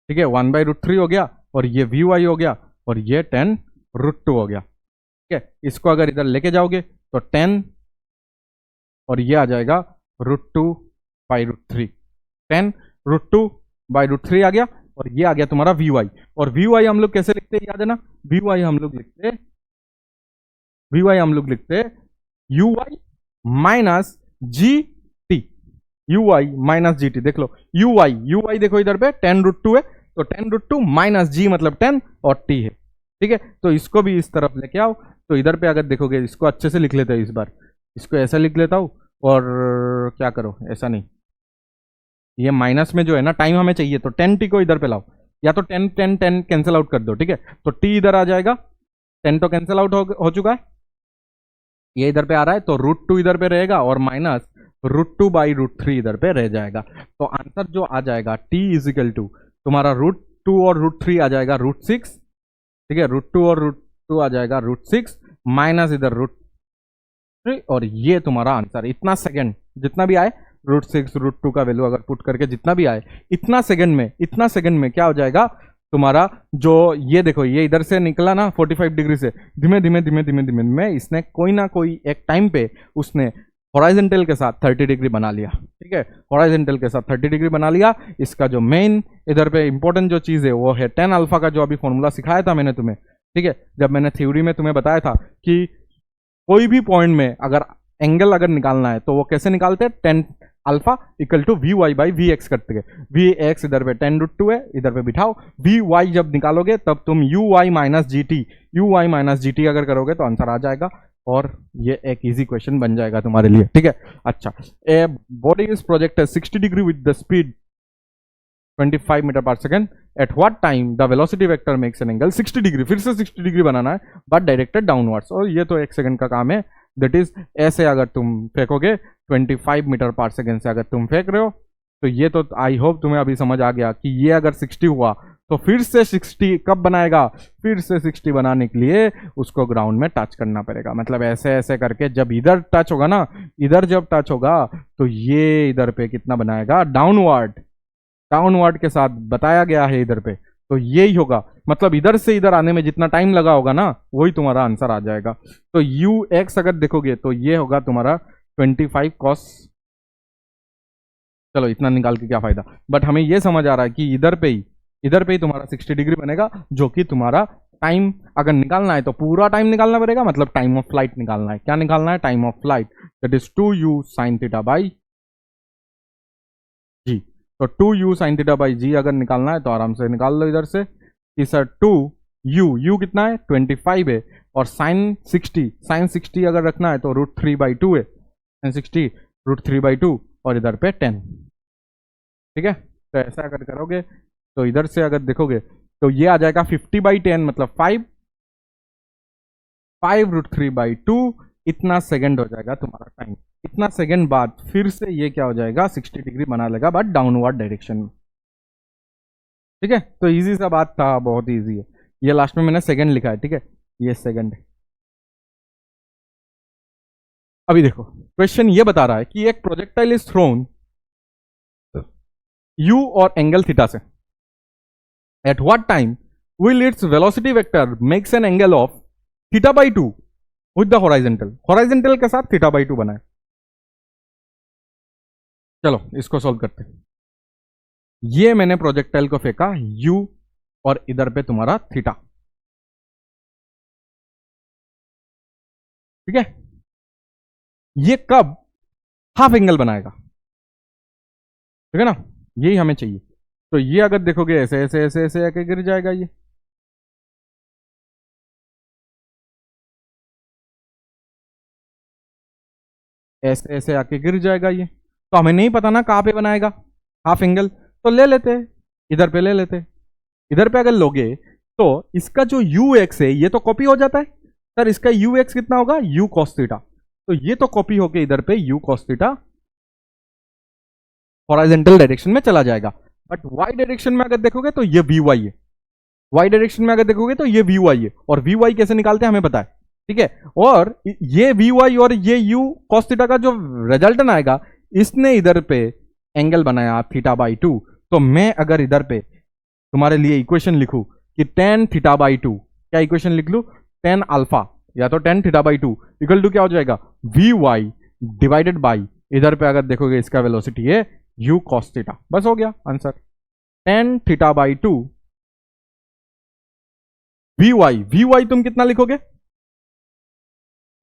ठीक है, 1/√3 हो गया, और ये वी वाई हो गया, और ये 10√2 हो गया। ठीक है, इसको अगर इधर लेके जाओगे तो 10 और ये आ जाएगा √2/√3, 10√2/√3 आ गया, और ये आ गया तुम्हारा वी वाई। और वी वाई हम लोग कैसे लिखते हैं, याद है ना, वी वाई हम लोग लिखते u y minus g t, u y minus g t. देख लो यू वाई देखो इधर पे 10√2 है, तो 10√2 माइनस जी मतलब 10 और टी है। ठीक है, तो इसको भी इस तरफ लेके आओ, तो इधर पे अगर देखोगे, इसको अच्छे से लिख लेते हैं, इस बार इसको ऐसा लिख लेता हूं, और क्या करो, ऐसा नहीं, ये माइनस में जो है ना टाइम हमें चाहिए, तो 10t को इधर पे लाओ, या तो 10 कैंसिल आउट कर दो। ठीक है, तो t इधर आ जाएगा, 10 तो कैंसिल आउट हो चुका है, ये इधर पे आ रहा है, तो √2 इधर पे रहेगा, और माइनस √2/√3 इधर पे रह जाएगा। तो आंसर जो आ जाएगा t इजिकल टू तुम्हारा √2 और √3 आ जाएगा √6। ठीक है, √2 और √2 आ जाएगा √6 माइनस इधर √3, और ये तुम्हारा आंसर। इतना सेकंड जितना भी आए, √6 √2 का वैल्यू अगर पुट करके जितना भी आए, इतना सेकंड में क्या हो जाएगा तुम्हारा, जो ये देखो, ये इधर से निकला ना 45 डिग्री से, धीमे धीमे इसने कोई ना कोई एक टाइम पे उसने हॉरिजॉन्टल के साथ 30 डिग्री बना लिया। ठीक है, हॉरिजॉन्टल के साथ 30 डिग्री बना लिया। इसका जो मेन इधर पे इंपॉर्टेंट जो चीज़ है वो है tan अल्फा का, जो अभी फॉर्मूला सिखाया था मैंने तुम्हें। ठीक है, जब मैंने थ्योरी में तुम्हें बताया था कि कोई भी पॉइंट में अगर एंगल अगर निकालना है तो वो कैसे निकालते हैं, tan alpha equal to v y by v x करते हैं। वी एक्स इधर पे 10√2 है, इधर पे बिठाओ, वी वाई जब निकालोगे तब तुम u y minus g t अगर करोगे तो आंसर आ जाएगा, और ये एक इजी क्वेश्चन बन जाएगा तुम्हारे लिए। ठीक है, अच्छा, a body is projected 60 degree with the speed 25 metre पर second at what time the velocity vector makes an angle 60 degree, फिर से 60 डिग्री बनाना है बट डायरेक्टेड डाउनवर्ड्स, और ये तो 1 सेकंड का काम है। दैट इज ऐसे अगर तुम फेंकोगे 25 मीटर पर सेकेंड से अगर तुम फेंक रहे हो, तो ये तो आई होप तुम्हें अभी समझ आ गया कि ये अगर 60 हुआ तो फिर से 60 कब बनाएगा, फिर से 60 बनाने के लिए उसको ग्राउंड में टच करना पड़ेगा। मतलब ऐसे ऐसे करके जब इधर टच होगा ना, इधर जब टच होगा तो ये इधर पे कितना बनाएगा, डाउनवर्ड, डाउनवर्ड के साथ बताया गया है इधर पे, तो यही होगा। मतलब इधर से इधर आने में जितना टाइम लगा होगा ना, वही तुम्हारा आंसर आ जाएगा। तो यू एक्स अगर देखोगे तो ये होगा तुम्हारा 25 कॉस, चलो इतना निकाल के क्या फायदा, बट हमें ये समझ आ रहा है कि इधर पे ही तुम्हारा 60 डिग्री बनेगा, जो कि तुम्हारा टाइम अगर निकालना है तो पूरा टाइम निकालना पड़ेगा, मतलब टाइम ऑफ फ्लाइट निकालना है। क्या निकालना है, time of flight, that is 2u sin theta by g. तो 2u sin थीटा बाई जी अगर निकालना है तो आराम से निकाल लो इधर से कि सर 2u कितना है 25 है, और sin 60 अगर रखना है तो √3/2 है, sin 60 √3/2 और इधर पे 10, ठीक है। तो ऐसा अगर करोगे तो इधर से अगर देखोगे तो ये आ जाएगा 50/10, मतलब 5 √3/2, इतना सेकंड हो जाएगा तुम्हारा टाइम। इतना सेकंड बाद फिर से ये क्या हो जाएगा, 60 डिग्री बना लेगा बट डाउनवर्ड डायरेक्शन में, ठीक है। तो इजी सा बात था, बहुत इजी है। ये लास्ट में मैंने सेकंड लिखा है, ठीक है, ये सेकंड है। अभी देखो क्वेश्चन ये बता रहा है कि एक प्रोजेक्टाइल इज थ्रोन u और एंगल थीटा से, at what time will its velocity vector makes an angle of θ/2 with the horizontal के साथ θ/2 बनाए। चलो इसको सॉल्व करते हैं। ये मैंने प्रोजेक्टाइल को फेंका u और इधर पे तुम्हारा थीटा, ठीक है। ये कब हाफ एंगल बनाएगा, ठीक है ना, यही हमें चाहिए। तो ये अगर देखोगे ऐसे ऐसे ऐसे ऐसे आके गिर जाएगा, ये ऐसे ऐसे आके गिर जाएगा। ये तो हमें नहीं पता ना कहाँ पे बनाएगा हाफ एंगल, तो ले लेते इधर पे, ले लेते इधर पे। अगर लोगे तो इसका जो यू एक्स है ये तो कॉपी हो जाता है सर, इसका यू एक्स कितना होगा, यू कॉस थीटा, तो ये तो कॉपी होके इधर पे you cos theta horizontal direction में चला जाएगा। बट वाई डायरेक्शन में अगर देखोगे तो ये वी वाई है, वाई डायरेक्शन में अगर देखोगे तो ये वी वाई है, और वी वाई कैसे निकालते हैं हमें पता है, ठीक है। और ये वी वाई और ये यू कॉस थीटा का जो रिजल्टन आएगा, इसने इधर पे एंगल बनाया θ/2। तो मैं अगर इधर पे तुम्हारे लिए इक्वेशन लिखूं कि tan θ/2, क्या इक्वेशन लिख लूं, tan अल्फा या तो tan θ/2 इक्वल टू क्या हो जाएगा, वी वाई डिवाइडेड बाई, इधर पे अगर देखोगे इसका वेलोसिटी है u cos थीटा, बस हो गया आंसर। tan θ/2 वी वाई तुम कितना लिखोगे,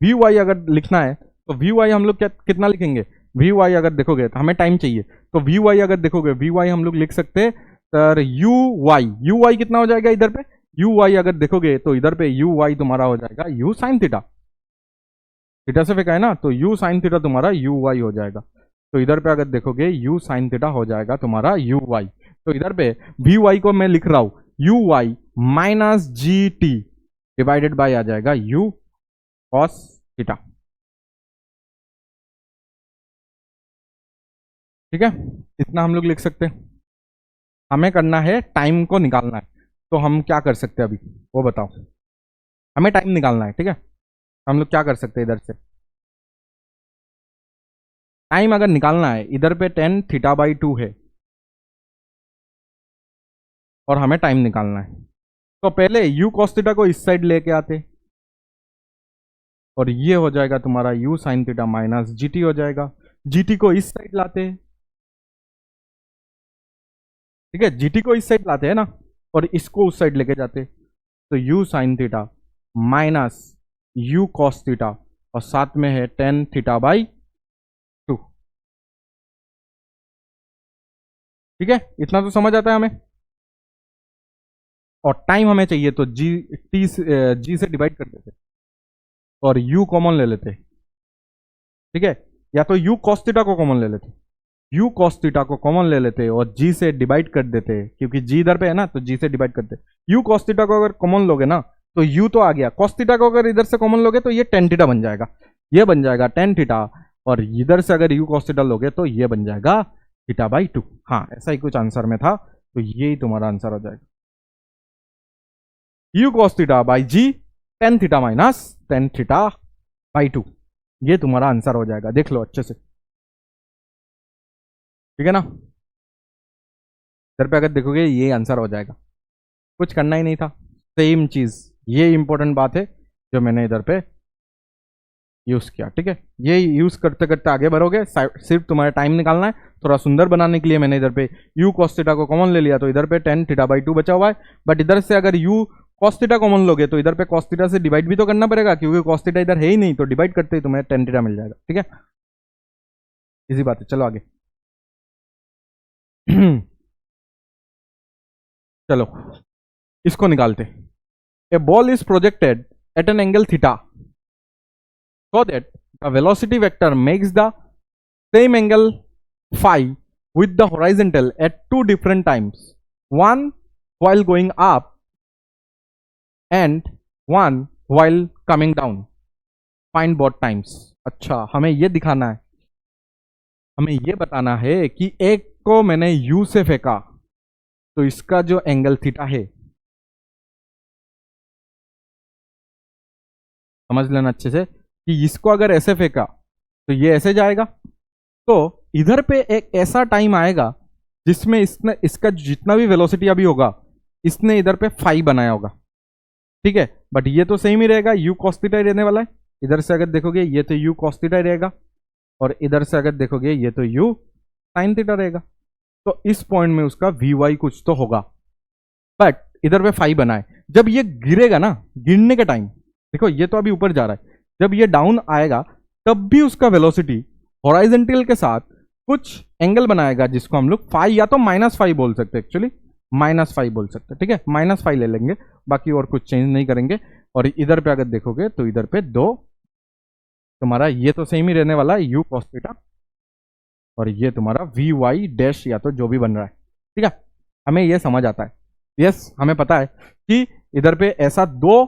वी वाई अगर लिखना है तो वी वाई हम लोग कितना लिखेंगे, वी वाई अगर देखोगे तो हमें टाइम चाहिए, तो वी वाई अगर देखोगे वी वाई हम लोग लिख सकते हैं सर यू वाई कितना हो जाएगा इधर पे, यू वाई अगर देखोगे तो इधर पे यू वाई तुम्हारा हो जाएगा यू साइन थीटा, थीटा से फेंका है ना, तो यू साइन थीटा तुम्हारा यू वाई हो जाएगा। तो इधर पे अगर देखोगे यू साइन थीटा हो जाएगा तुम्हारा यू वाई। तो इधर पे वी वाई को मैं लिख रहा हूं u y minus g t divided by आ जाएगा यू कॉस थीटा, ठीक है। इतना हम लोग लिख सकते हैं। हमें करना है टाइम को निकालना है, तो हम क्या कर सकते हैं अभी वो बताओ, हमें टाइम निकालना है, ठीक है। हम लोग क्या कर सकते हैं इधर से, टाइम अगर निकालना है इधर पे tan θ/2 है और हमें टाइम निकालना है, तो पहले u cos थीटा को इस साइड लेके आते और ये हो जाएगा तुम्हारा u sin theta minus gt हो जाएगा, gt को इस साइड लाते हैं, ठीक है, gt को इस साइड लाते हैं ना और इसको उस साइड लेके जाते, तो u sin theta minus u cos theta और साथ में है tan θ/2, ठीक है। इतना तो समझ आता है हमें। और टाइम हमें चाहिए तो जी से डिवाइड कर देते और u कॉमन ले लेते, ठीक है, या तो u cos थीटा को कॉमन ले लेते, यू कॉस थीटा को कॉमन ले लेते और जी से डिवाइड कर देते, क्योंकि जी इधर पे है ना, तो जी से डिवाइड करते। यू कॉस थीटा को अगर कॉमन लोगे ना तो यू तो आ गया, कॉस थीटा को अगर इधर से कॉमन लोगे तो ये टेन थीटा बन जाएगा, ये बन जाएगा टेन थीटा, और इधर से अगर यू कॉस थीटा लोगे तो ये बन जाएगा थीटा बाई टू। हाँ, ऐसा ही कुछ आंसर में था, तो यही तुम्हारा आंसर हो जाएगा, u cos theta by g tan theta minus tan theta by two, ये तुम्हारा आंसर हो जाएगा। देख लो अच्छे से, ठीक है ना। इधर पे अगर देखोगे ये आंसर हो जाएगा, कुछ करना ही नहीं था, सेम चीज। ये इंपॉर्टेंट बात है जो मैंने इधर पे यूज किया, ठीक है। ये यूज करते करते आगे बढ़ोगे, सिर्फ तुम्हारा टाइम निकालना है। थोड़ा सुंदर बनाने के लिए मैंने इधर पे यू कॉस थीटा को कॉमन ले लिया, तो इधर पे टेन थीटा बाई टू बचा हुआ है। बट इधर से अगर यू कॉस थीटा कॉमन लोगे तो इधर पे कॉस थीटा से डिवाइड भी तो करना पड़ेगा, क्योंकि कॉस थीटा इधर है ही नहीं, तो डिवाइड करते ही तुम्हें टेन थीटा मिल जाएगा, ठीक है। इसी बात है, चलो आगे। चलो इसको निकालते। A ball is projected at an angle theta so that the velocity vector makes the same angle phi with the horizontal at two different times, one while going up and one while coming down. Find both times. अच्छा, हमें ये दिखाना है, हमें ये बताना है कि एक को मैंने u से फेंका तो इसका जो एंगल थीटा है, समझ लेना अच्छे से, कि इसको अगर ऐसे फेंका तो ये ऐसे जाएगा, तो इधर पे एक ऐसा टाइम आएगा जिसमें इसने इसका जितना भी वेलोसिटी अभी होगा इसने इधर पे फाई बनाया होगा, ठीक है। बट ये तो सेम ही रहेगा, यू कॉस थीटा ही रहने वाला है। इधर से अगर देखोगे ये तो यू कॉस थीटा रहेगा, और इधर से अगर देखोगे ये तो यू साइन थीटा रहेगा। तो इस पॉइंट में उसका वी वाई कुछ तो होगा, बट इधर पे फाई बना है। जब ये गिरेगा ना, गिरने के टाइम देखो ये तो अभी ऊपर जा रहा है, जब ये डाउन आएगा तब भी उसका वेलोसिटी हॉराइजेंटल के साथ कुछ एंगल बनाएगा, जिसको हम लोग फाई या तो माइनस फाई बोल सकते हैं, एक्चुअली माइनस फाई बोल सकते हैं, ठीक है। माइनस फाई ले लेंगे, बाकी और कुछ चेंज नहीं करेंगे। और इधर पे अगर देखोगे तो इधर पे दो तुम्हारा ये तो सेम ही रहने वाला है, यू कॉस थीटा, और ये तुम्हारा वी वाई डैश या तो जो भी बन रहा है, ठीक है। हमें ये समझ आता है, यस हमें पता है कि इधर पे ऐसा दो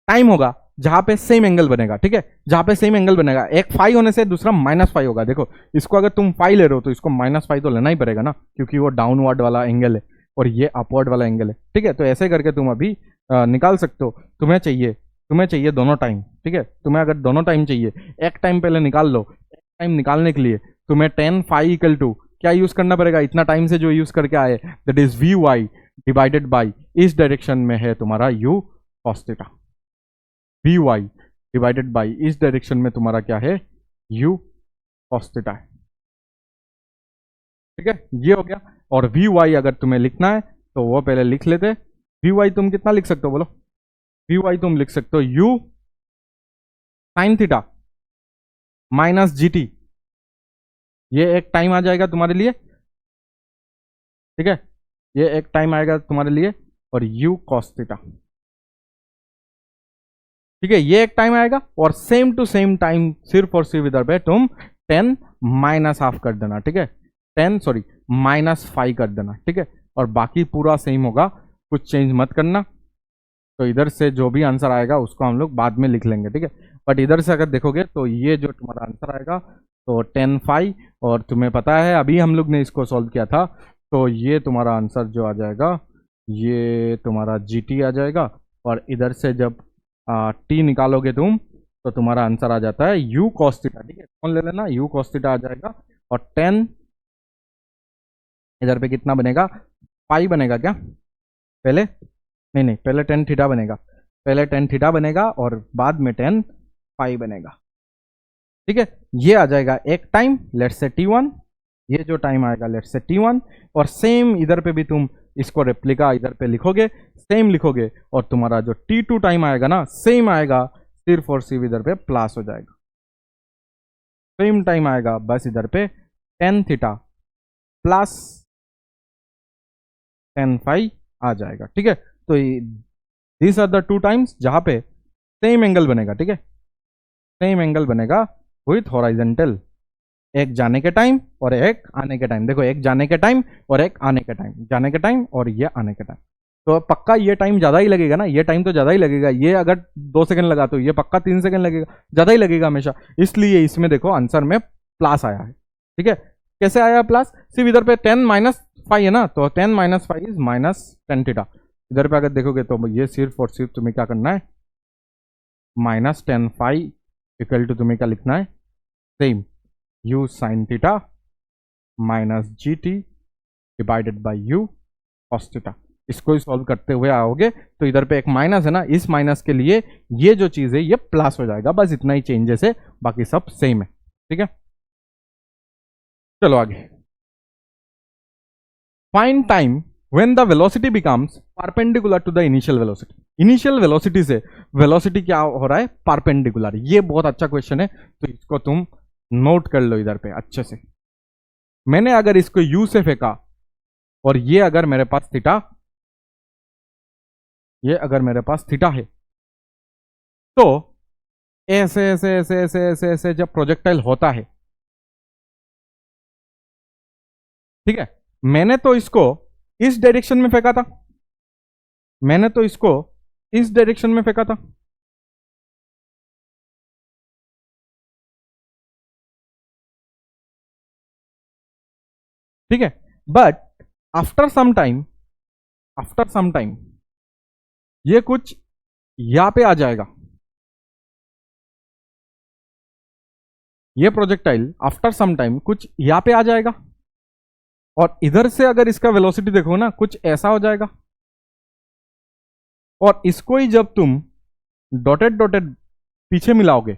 टाइम होगा जहां पे सेम एंगल बनेगा, ठीक है। जहां पे सेम एंगल बनेगा, एक फाई होने से दूसरा माइनस फाई होगा। देखो इसको अगर तुम फाई ले रहे हो तो इसको माइनस फाई तो लेना ही पड़ेगा ना, क्योंकि वो डाउनवर्ड वाला एंगल है और ये अपवर्ड वाला एंगल है, ठीक है। तो ऐसे करके तुम अभी निकाल सकते हो। तुम्हें चाहिए दोनों टाइम, ठीक है। तुम्हें अगर दोनों टाइम चाहिए, एक टाइम पहले निकाल लो। एक टाइम निकालने के लिए तुम्हें टेन फाई इक्वल टू क्या यूज करना पड़ेगा, इतना टाइम से जो यूज करके आए, that is v y divided by इस डायरेक्शन में है तुम्हारा u cos theta, v y divided by इस डायरेक्शन में तुम्हारा क्या है, यू कॉस थीटा है, ठीक है। ये हो गया। और वी वाई अगर तुम्हें लिखना है तो वो पहले लिख लेते। वी वाई तुम कितना लिख सकते हो बोलो, वी वाई तुम लिख सकते हो you sine theta minus g T, ये एक टाइम आ जाएगा तुम्हारे लिए, ठीक है। ये एक टाइम आएगा तुम्हारे लिए, और यू कॉस थीटा, ठीक है। ये एक टाइम आएगा, और सेम टू सेम टाइम सिर्फ और सिर्फ इधर पे तुम 10 माइनस हाफ कर देना, ठीक है। 10 सॉरी माइनस 5 कर देना, ठीक है। और बाकी पूरा सेम होगा, कुछ चेंज मत करना। तो इधर से जो भी आंसर आएगा उसको हम लोग बाद में लिख लेंगे, ठीक है। बट इधर से अगर देखोगे तो ये जो तुम्हारा आंसर आएगा तो 10 5, और तुम्हें पता है अभी हम लोग ने इसको सॉल्व किया था, तो ये तुम्हारा आंसर जो आ जाएगा ये तुम्हारा जी टी आ जाएगा। और इधर से जब टी निकालोगे तुम तो तुम्हारा आंसर आ जाता है यू कॉस थीटा, ठीक है। कौन ले लेना, यू कॉस थीटा आ जाएगा। और 10 इधर पे कितना बनेगा, पाई बनेगा क्या पहले, नहीं पहले 10 थीटा बनेगा, पहले 10 थीटा बनेगा और बाद में 10 पाई बनेगा, ठीक है। ये आ जाएगा एक टाइम, लेट्स से T1, ये जो टाइम आएगा लेट्स से T1। और सेम इधर पे भी तुम इसको रेप्लिका इधर पे लिखोगे, सेम लिखोगे, और तुम्हारा जो T2 टाइम आएगा ना सेम आएगा, सिर्फ और सिर्फ इधर पे प्लस हो जाएगा, सेम टाइम आएगा, बस इधर पे 10 थीटा प्लस 10 फाई आ जाएगा, ठीक है। तो this are the two times जहां पे सेम एंगल बनेगा, ठीक है, सेम एंगल बनेगा विथ हॉराइजेंटल, एक जाने के टाइम और एक आने के टाइम। देखो, एक जाने के टाइम और एक आने के टाइम, जाने के टाइम और ये आने के टाइम। तो पक्का ये टाइम ज़्यादा ही लगेगा ना, ये टाइम तो ज़्यादा ही लगेगा। ये अगर 2 सेकंड लगा तो ये पक्का 3 सेकंड लगेगा, ज़्यादा ही लगेगा हमेशा। इसलिए इसमें देखो आंसर में प्लस आया है। ठीक है, कैसे आया प्लस? सिर्फ इधर पे 10-5 है ना, तो 10-5 इज -10 थीटा। इधर पे अगर देखोगे तो ये सिर्फ और सिर्फ तुम्हें क्या करना है, -10 इक्वल टू तुम्हें क्या लिखना है, same u sine theta minus g t divided by u cos theta. इसको ही सॉल्व करते हुए आओगे तो इधर पे एक माइनस है ना, इस माइनस के लिए ये जो चीज है ये प्लस हो जाएगा। बस इतना ही चेंजेस है, बाकी सब सेम है। ठीक है, चलो आगे। Find time when the velocity becomes perpendicular to the initial velocity. Initial velocity से वेलोसिटी क्या हो रहा है, परपेंडिकुलर। ये बहुत अच्छा क्वेश्चन है, तो इसको तुम नोट कर लो इधर पे अच्छे से। मैंने अगर इसको u से फेंका और ये अगर मेरे पास थीटा, ये अगर मेरे पास थीटा है, तो ऐसे ऐसे ऐसे ऐसे ऐसे ऐसे जब प्रोजेक्टाइल होता है, ठीक है, मैंने तो इसको इस डायरेक्शन में फेंका था, मैंने तो इसको इस डायरेक्शन में फेंका था। ठीक है, but after some time, after some time ये कुछ यहां पे आ जाएगा। ये प्रोजेक्टाइल आफ्टर सम टाइम कुछ यहां पे आ जाएगा, और इधर से अगर इसका वेलोसिटी देखो ना, कुछ ऐसा हो जाएगा। और इसको ही जब तुम डॉटेड डॉटेड पीछे मिलाओगे,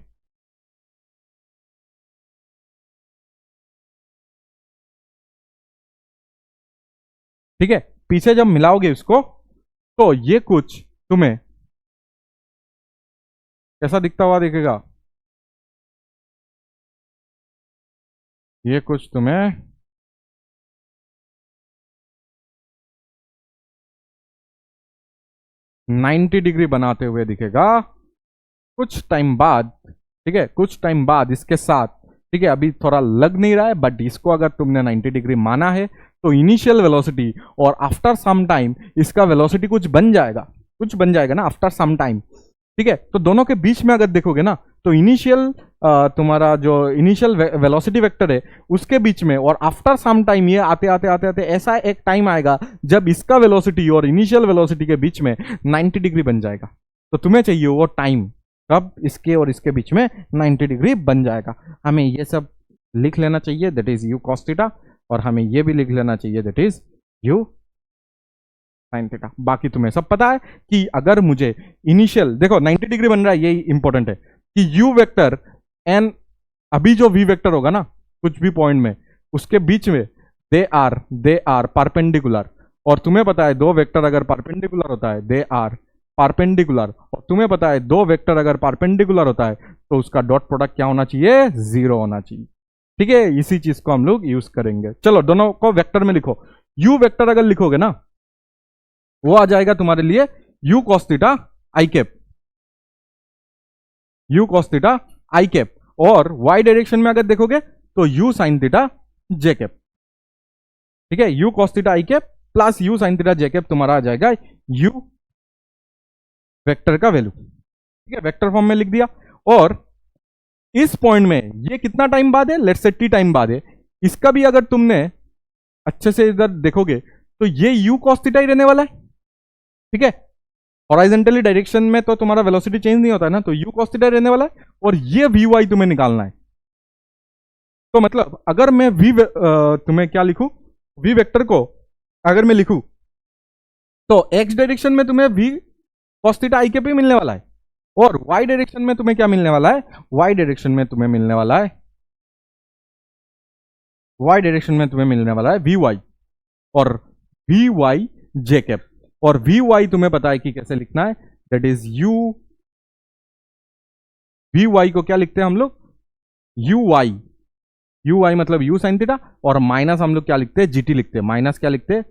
ठीक है, पीछे जब मिलाओगे इसको, तो ये कुछ तुम्हें कैसा दिखता हुआ दिखेगा, ये कुछ तुम्हें नाइन्टी डिग्री बनाते हुए दिखेगा कुछ टाइम बाद। ठीक है, कुछ टाइम बाद इसके साथ, ठीक है, अभी थोड़ा लग नहीं रहा है, बट इसको अगर तुमने 90 डिग्री माना है तो इनिशियल वेलोसिटी और आफ्टर सम टाइम इसका वेलोसिटी कुछ बन जाएगा, कुछ बन जाएगा ना आफ्टर सम टाइम। ठीक है, तो दोनों के बीच में अगर देखोगे ना, तो इनिशियल तुम्हारा जो इनिशियल वेलोसिटी वेक्टर है उसके बीच में और आफ्टर सम टाइम ये आते आते आते आते ऐसा एक टाइम आएगा जब इसका वेलोसिटी और इनिशियल वेलोसिटी के बीच में 90 डिग्री बन जाएगा। तो तुम्हें चाहिए वो टाइम कब इसके और इसके बीच में 90 डिग्री बन जाएगा। हमें ये सब लिख लेना चाहिए, that is u cos theta, और हमें ये भी लिख लेना चाहिए, that is u sin theta. बाकी तुम्हें सब पता है कि अगर मुझे इनिशियल देखो 90 डिग्री बन रहा है, ये इंपॉर्टेंट है कि u वेक्टर एन, अभी जो v वेक्टर होगा ना कुछ भी पॉइंट में, उसके बीच में दे आर परपेंडिकुलर। और तुम्हें पता है दो वेक्टर अगर परपेंडिकुलर होता है दे आर परपेंडिकुलर, और तुम्हें पता है दो वेक्टर अगर परपेंडिकुलर होता है तो उसका डॉट प्रोडक्ट क्या होना चाहिए, 0 होना चाहिए। ठीक है, इसी चीज को हम लोग यूज करेंगे। चलो दोनों को वेक्टर में लिखो। u वेक्टर अगर लिखोगे ना, वो आ जाएगा तुम्हारे लिए u cos theta i cap, u cos theta i cap, और y डायरेक्शन में अगर देखोगे तो u sin theta j cap. ठीक है, u cos theta i cap plus u sin theta j cap तुम्हारा आ जाएगा u वेक्टर का वैल्यू। ठीक है, वेक्टर फॉर्म में लिख दिया। और इस पॉइंट में ये कितना टाइम बाद है, लेट्स से t टाइम बाद है। इसका भी अगर तुमने अच्छे से इधर देखोगे तो ये u cos थीटा ही रहने वाला है। ठीक है, हॉरिजॉन्टली डायरेक्शन में तो तुम्हारा वेलोसिटी चेंज नहीं होता है ना, तो u cos थीटा रहने वाला है, और ये vy तुम्हें निकालना है। तो मतलब अगर मैं तुम्हें क्या लिखूं, v वेक्टर को अगर मैं लिखूं तो x डायरेक्शन में तुम्हें v cos theta i cap ही मिलने वाला है, और y डायरेक्शन में तुम्हें क्या मिलने वाला है, y डायरेक्शन में तुम्हें मिलने वाला है, y डायरेक्शन में तुम्हें मिलने वाला है vy और vy जे कैप। और vy तुम्हें पता है कि कैसे लिखना है, दैट इज u, vy को क्या लिखते हैं हम लोग, uy मतलब u sin थीटा, और माइनस हम लोग क्या लिखते हैं, gt लिखते हैं, माइनस क्या लिखते हैं,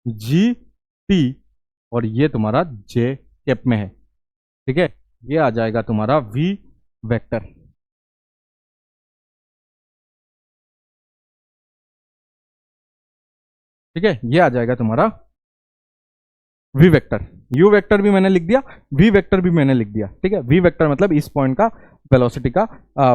gt, और ये तुम्हारा j कैप में है। ठीक है, ये आ जाएगा तुम्हारा v वेक्टर। ठीक है, ये आ जाएगा तुम्हारा वी वेक्टर। यू वेक्टर भी मैंने लिख दिया, वी वेक्टर भी मैंने लिख दिया। ठीक है, वी वेक्टर मतलब इस पॉइंट का वेलोसिटी का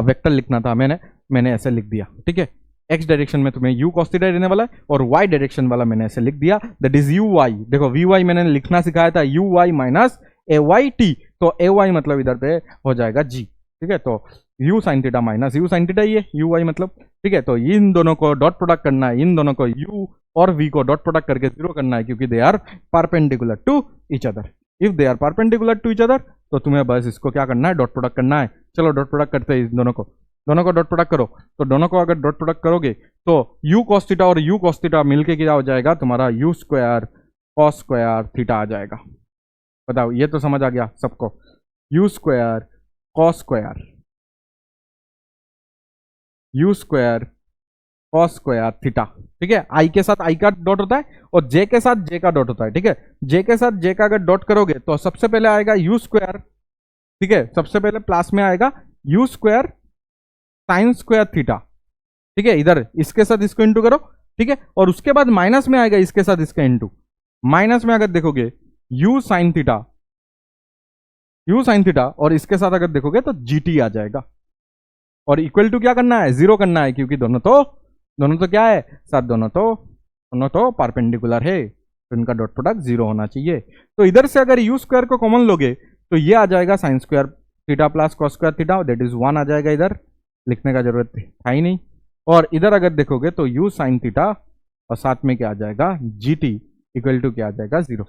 वेक्टर लिखना था, मैंने ऐसे लिख दिया। ठीक है, एक्स डायरेक्शन में तुम्हें यू कॉस थीटा रहने वाला है और वाई डायरेक्शन वाला मैंने ऐसे लिख दिया, दैट इज यू वाई। देखो वी वाई मैंने लिखना सिखाया था u y minus a Y t, तो ए वाई मतलब इधर पे हो जाएगा जी। ठीक है, तो u sine theta minus you sine theta, ये यू वाई मतलब। ठीक है, तो इन दोनों को डॉट प्रोडक्ट करना है, इन दोनों को यू और v को डॉट प्रोडक्ट करके जीरो करना है, क्योंकि they are perpendicular to each other. If they are perpendicular to each other तो तुम्हें बस इसको क्या करना है, डॉट प्रोडक्ट करना है। चलो डॉट प्रोडक्ट करते हैं, इस दोनों को डॉट प्रोडक्ट करो। तो दोनों को अगर डॉट प्रोडक्ट करोगे तो u cos थीटा और u cos थीटा मिलके क्या हो जाएगा तुम्हारा u square cos square theta आ जाएगा। बताओ, ये तो समझ आ गया सबको, u square cos square u square cos square theta. ठीक है, i के साथ i का डॉट होता है और j के साथ j का डॉट होता है। ठीक है, j के साथ j का अगर डॉट करोगे तो सबसे पहले आएगा u स्क्वायर। ठीक है, सबसे पहले प्लस में आएगा u square sine square theta. ठीक है, इधर इसके साथ इसको इंटू करो। ठीक है, और उसके बाद माइनस में आएगा इसके साथ इसका इंटू। माइनस में अगर देखोगे u साइन थीटा और इसके साथ अगर देखोगे तो gt आ जाएगा। और इक्वल टू क्या करना है, जीरो करना है, क्योंकि दोनों तो क्या है साथ, दोनों तो परपेंडिकुलर है, तो इनका डॉट प्रोडक्ट जीरो होना चाहिए। तो इधर से अगर यू स्क्वायर को कॉमन लोगे तो ये आ जाएगा sign square theta plus cos square theta, that is 1 आ जाएगा। इधर लिखने का जरूरत था ही नहीं। और इधर अगर देखोगे तो यू साइन थीटा और साथ में क्या आ जाएगा जी टी इक्वल टू क्या आ जाएगा, जीरो।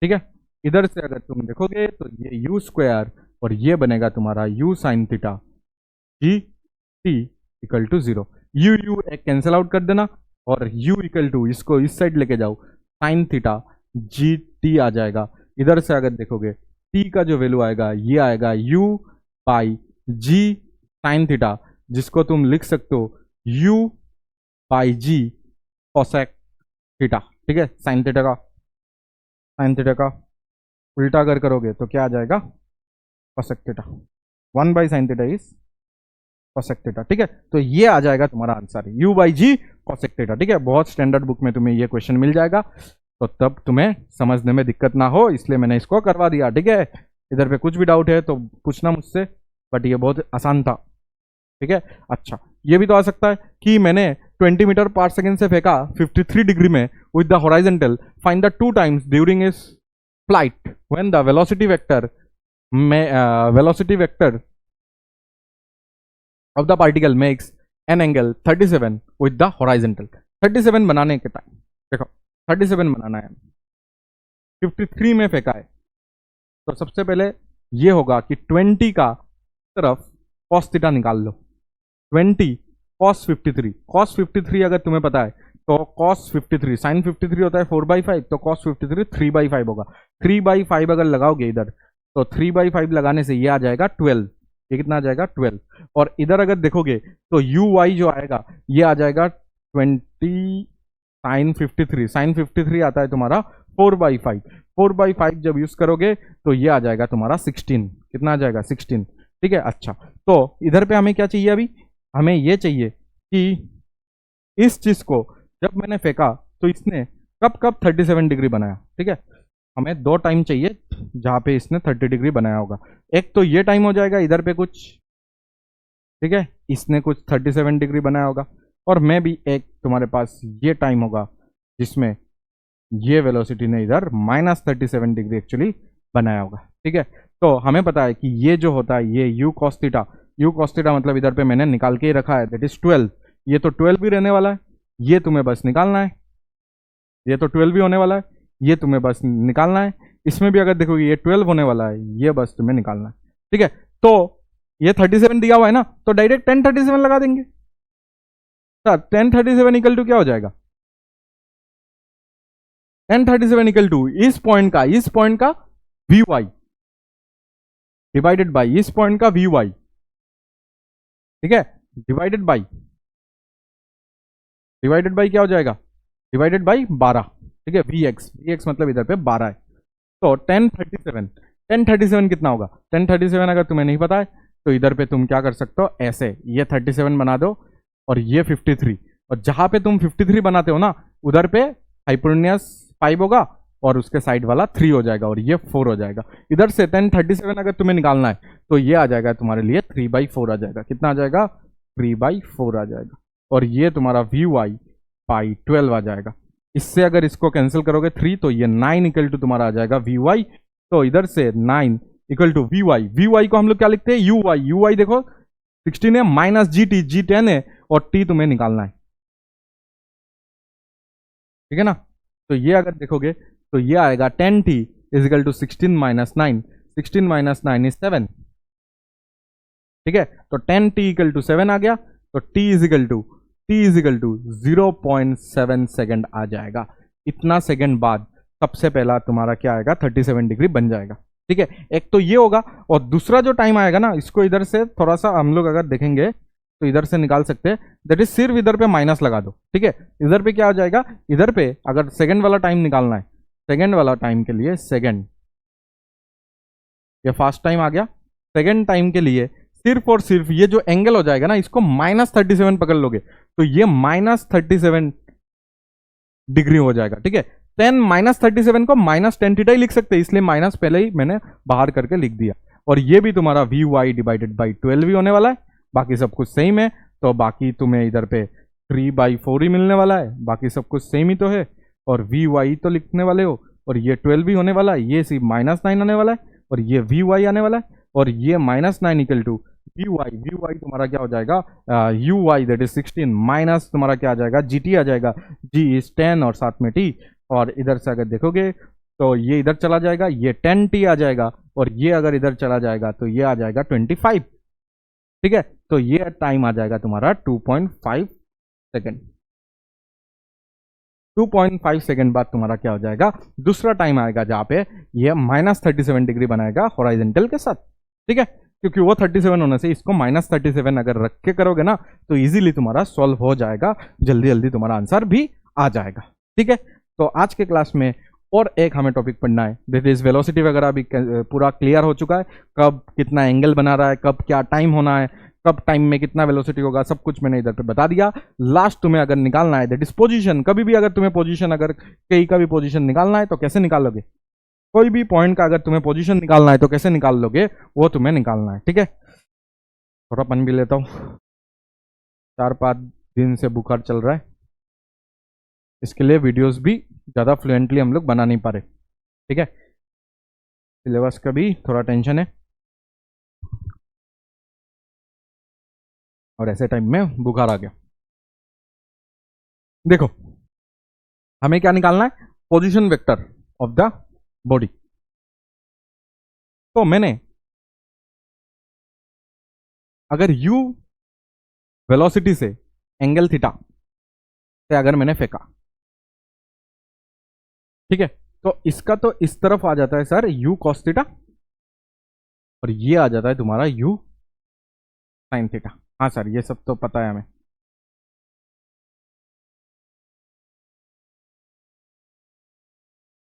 ठीक है, इधर से अगर तुम देखोगे तो ये यू स्क्वायर और ये बनेगा तुम्हारा u sine theta g t equal to zero. U एक कैंसिल आउट कर देना और u इक्वल टू इसको इस साइड लेके जाओ, साइन थीटा जी टी आ जाएगा। इधर से अगर देखोगे t का जो वैल्यू आएगा ये आएगा u by g sine theta, जिसको तुम लिख सकते हो u by g cosec theta. ठीक है, साइन थीटा का उल्टा अगर करोगे तो क्या आ जाएगा, cosec theta. 1 by sine theta is cosec theta. ठीक है, तो ये आ जाएगा तुम्हारा answer u by g cosec theta. ठीक है, बहुत स्टैंडर्ड बुक में तुम्हें ये क्वेश्चन मिल जाएगा, तो तब तुम्हें समझने में दिक्कत ना हो, इसलिए मैंने इसको करवा दिया। ठीक है, इधर पे कुछ भी डाउट है तो पूछना मुझसे, बट ये बहुत आसान था। ठीक है, अच्छा ये भी तो आ सकता है कि मैंने 20 मीटर पर सेकेंड से फेंका 53 डिग्री में with the horizontal, find the 2 times during is flight when the velocity vector of the particle makes an angle 37 with the horizontal। 37 बनाने के टाइम देखो 37 बनाना है, 53 में फेंका है, तो सबसे पहले ये होगा कि 20 का तरफ cos थीटा निकाल लो। 20 cos 53, cos 53 अगर तुम्हें पता है तो cos 53 sin 53 होता है 4/5, तो cos 53 3/5 होगा। 3/5 अगर लगाओगे इधर तो 3/5 लगाने से ये आ जाएगा 12। ये कितना आ जाएगा 12। और इधर अगर देखोगे तो यू वाई जो आएगा ये आ जाएगा 20 साइन 53। साइन 53 आता है तुम्हारा 4/5। 4/5 जब यूज करोगे तो ये आ जाएगा तुम्हारा 16। कितना आ जाएगा 16। ठीक है, अच्छा तो इधर पे हमें क्या चाहिए, अभी हमें ये चाहिए कि इस चीज को जब मैंने फेंका तो इसने कब 37 डिग्री बनाया। ठीक है, हमें 2 टाइम चाहिए जहां पे इसने 30 डिग्री बनाया होगा। एक तो ये टाइम हो जाएगा इधर पे कुछ, ठीक है, इसने कुछ 37 डिग्री बनाया होगा, और मैं भी एक तुम्हारे पास ये टाइम होगा जिसमें ये वेलोसिटी ने इधर -37 डिग्री एक्चुअली बनाया होगा। ठीक है, तो हमें पता है कि ये जो होता है ये यू कॉस थीटा मतलब इधर पे मैंने निकाल के ही रखा है, दैट इज 12। ये तो 12 भी रहने वाला है, ये तुम्हें बस निकालना है। ये तो 12 भी होने वाला है, ये तुम्हें बस निकालना है। इसमें भी अगर देखोगे ये 12 होने वाला है, ये बस तुम्हें निकालना है। ठीक है, तो ये 37 दिया हुआ है ना, तो डायरेक्ट 1037 लगा देंगे। 1037 इक्वल टू क्या हो जाएगा, 1037 इक्वल टू इस पॉइंट का वी वाई डिवाइडेड बाई इस पॉइंट का वी वाई। ठीक है, डिवाइडेड बाई क्या हो जाएगा, डिवाइडेड बाई 12। ठीक है, वी एक्स मतलब इधर पे 12 है, तो 1037 कितना होगा। 1037 अगर तुम्हें नहीं पता है तो इधर पे तुम क्या कर सकते हो, ऐसे ये 37 बना दो और ये 53, और जहां पे तुम 53 बनाते हो ना, उधर पे हाइपोटेन्यूस 5 होगा और उसके साइड वाला 3 हो जाएगा और ये 4 हो जाएगा। इधर से 1037 अगर तुम्हें निकालना है तो ये आ जाएगा तुम्हारे लिए 3/4 आ जाएगा। कितना आ जाएगा? 3/4 आ जाएगा। और ये तुम्हारा VY/12 आ जाएगा। इससे अगर इसको कैंसिल करोगे 3 तो ये 9 इक्वल टू तुम्हारा आ जाएगा VY। तो इधर से 9 इक्वल टू VY को हम लोग क्या लिखते हैं? UY देखो 16 है माइनस GT, G 10 है और T तुम्हें निकालना है, ठीक है ना। तो ये अगर देखोगे तो ये आएगा 10T is equal to 16 minus 9, 16 minus 9 is 7, ठीक है। तो 10T इक्वल टू 7 आ गया, तो T is equal to 0.7 second आ जाएगा। इतना सेकेंड बाद सबसे पहला तुम्हारा क्या आएगा? 37 डिग्री बन जाएगा, ठीक है। एक तो ये होगा और दूसरा जो टाइम आएगा ना, इसको इधर से थोड़ा सा हम लोग अगर देखेंगे तो इधर से निकाल सकते हैं। दैट इज सिर्फ इधर पे माइनस लगा दो, ठीक है। इधर पे क्या हो जाएगा? इधर पे अगर सेकंड वाला टाइम निकालना है, सेकंड वाला टाइम के लिए सेकंड, ये फास्ट टाइम आ गया। सेकंड टाइम के लिए सिर्फ और सिर्फ ये जो एंगल हो जाएगा ना, इसको -37 पकड़ लोगे तो ये -37 डिग्री हो जाएगा, ठीक है। 10 -37 को -10 थीटा ही लिख सकते हैं, इसलिए माइनस पहले ही मैंने बाहर करके लिख दिया। और ये भी तुम्हारा VY/12 ही होने वाला है। बाकी सब कुछ सेम है, तो बाकी तुम्हें इधर पे 3/4 ही मिलने वाला है, बाकी सब कुछ सेम ही तो है। और VY तो लिखने वाले हो, और ये 12 भी होने वाला है, ये सिर्फ -9 आने वाला है, और ये VY आने वाला है, और ये -9 इक्वल टू VY तुम्हारा क्या हो जाएगा? UY दैट इज 16 माइनस तुम्हारा क्या आ जाएगा? GT आ जाएगा, G इज 10 और साथ में T। और इधर से अगर देखोगे तो ये इधर चला जाएगा, ये 10T आ जाएगा, और ये अगर इधर चला जाएगा तो ये आ जाएगा 25, ठीक है। तो ये टाइम आ जाएगा तुम्हारा 2.5 सेकेंड। 2.5 सेकेंड बाद तुम्हारा क्या हो जाएगा? दूसरा टाइम आएगा जहां पे ये -37 डिग्री बनाएगा हॉरिजॉन्टल के साथ, ठीक है। क्योंकि वो 37 होने से इसको -37 अगर रख के करोगे ना तो इजीली तुम्हारा सॉल्व हो जाएगा, जल्दी जल्दी तुम्हारा आंसर भी आ जाएगा, ठीक है। तो आज के क्लास में और एक हमें टॉपिक पढ़ना है, दैट इज वेलोसिटी वगैरह भी पूरा क्लियर हो चुका है। कब कितना एंगल बना रहा है, कब क्या टाइम होना है, कब टाइम में कितना वेलोसिटी होगा, सब कुछ मैंने इधर पे बता दिया। लास्ट तुम्हें अगर निकालना है दैट इज पोजीशन। कभी भी अगर तुम्हें पोजीशन, अगर कहीं का भी पोजीशन निकालना है तो कैसे निकालोगे? कोई भी पॉइंट का अगर तुम्हें पोजीशन निकालना है तो कैसे निकाल लोगे, वो तुम्हें निकालना है, ठीक है। थोड़ा पानी भी लेता हूँ, 4-5 दिन से बुखार चल रहा है, इसके लिए वीडियोस भी ज़्यादा फ्लुएंटली हम लोग बना नहीं पा रहे, ठीक है। सिलेबस का भी थोड़ा टेंशन है, और ऐसे टाइम में बुखार आ गया। देखो हमें क्या निकालना है? Position vector of the body. तो मैंने अगर u वेलोसिटी से एंगल थीटा से अगर मैंने फेंका, ठीक है, तो इसका तो इस तरफ आ जाता है सर u cos थीटा, और ये आ जाता है तुम्हारा u sin थीटा। हाँ सर, ये सब तो पता है हमें।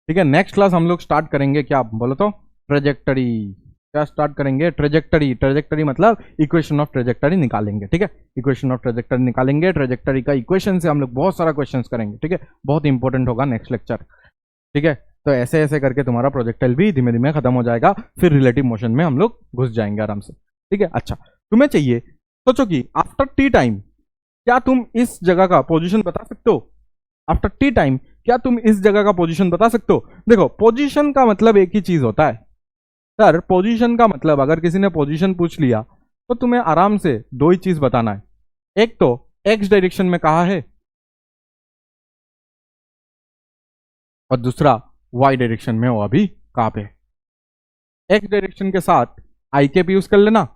ठीक है, नेक्स्ट क्लास हम लोग स्टार्ट करेंगे क्या बोलो तो? ट्रेजेक्टरी। क्या स्टार्ट करेंगे? ट्रेजेक्टरी मतलब इक्वेशन ऑफ ट्रेजेक्टरी निकालेंगे, ठीक है। इक्वेशन ऑफ ट्रेजेक्टरी निकालेंगे, ट्रेजेक्टरी का इक्वेशन से हम लोग बहुत सारा क्वेश्चंस करेंगे, ठीक है। बहुत इंपॉर्टेंट होगा नेक्स्ट लेक्चर, ठीक है। तो ऐसे ऐसे करके तुम्हारा प्रोजेक्टाइल भी धीमे धीमे खत्म हो जाएगा, फिर रिलेटिव मोशन में हम लोग घुस जाएंगे आराम से, ठीक है। अच्छा, तुम्हें चाहिए, सोचो कि आफ्टर टी टाइम क्या तुम इस जगह का पोजीशन बता सकते हो? आफ्टर टी टाइम क्या तुम इस जगह का पोजीशन बता सकते हो? देखो, पोजीशन का मतलब एक ही चीज होता है सर। पोजीशन का मतलब अगर किसी ने पोजीशन पूछ लिया तो तुम्हें आराम से दो ही चीज बताना है। एक तो एक्स डायरेक्शन में कहाँ है, और दूसरा वाई डायरेक्शन में हो अभी कहां पे। एक्स डायरेक्शन के साथ आई कैप यूज कर लेना,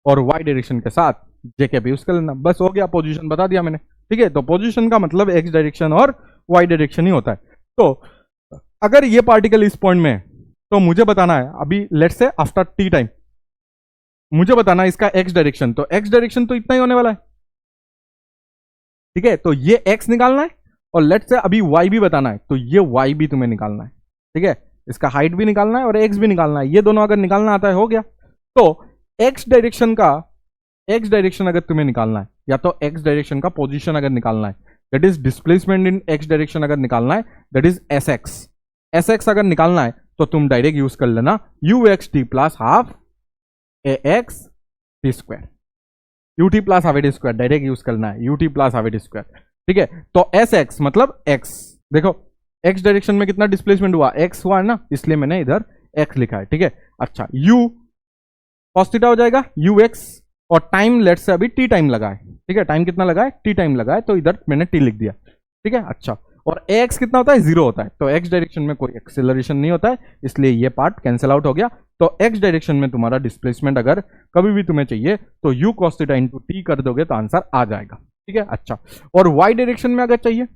और वाई डायरेक्शन के साथ जे कैप यूज कर लेना, बस हो गया, पोजीशन बता दिया मैंने, ठीक है। तो पोजीशन का मतलब एक्स डायरेक्शन और वाई डायरेक्शन ही होता है। तो अगर ये पार्टिकल इस पॉइंट में है तो मुझे बताना है अभी, let's say after T time, मुझे बताना है इसका एक्स डायरेक्शन। तो एक्स डायरेक्शन तो इतना ही होने वाला है, ठीक है। तो ये एक्स निकालना है, और लेट्स से अभी वाई भी बताना है, तो ये वाई भी तुम्हें निकालना है, ठीक है। इसका हाइट भी निकालना है और एक्स भी निकालना है, ये दोनों अगर निकालना आता है हो गया। तो एक्स डायरेक्शन अगर तुम्हें निकालना है या तो एक्स डायरेक्शन का पोजीशन अगर निकालना है, that is displacement in x direction अगर निकालना है, that is S x. S x अगर निकालना है तो तुम डायरेक्ट यूज कर लेना you x T plus half A x T square, U T plus half A T square direct use करना है, U T plus half A T square. ठीक है, तो एस एक्स मतलब एक्स, देखो एक्स डायरेक्शन में कितना डिस्प्लेसमेंट हुआ, एक्स हुआ है ना, इसलिए मैंने इधर एक्स लिखा है। ठीक है, अच्छा यू कॉस थीटा हो जाएगा यू एक्स, और टाइम लेट से अभी टी टाइम लगा है। ठीक है, टाइम कितना लगा है, टी टाइम लगा है, तो इधर मैंने टी लिख दिया। ठीक है, अच्छा और एक्स कितना होता है, जीरो होता है, तो एक्स डायरेक्शन में कोई एक्सेलरेशन नहीं होता है, इसलिए ये पार्ट कैंसिल आउट हो गया। तो एक्स डायरेक्शन में तुम्हारा डिस्प्लेसमेंट अगर कभी भी तुम्हें चाहिए तो u cos theta into T कर दोगे तो आंसर आ जाएगा। ठीक है, अच्छा और वाई डायरेक्शन में अगर चाहिए,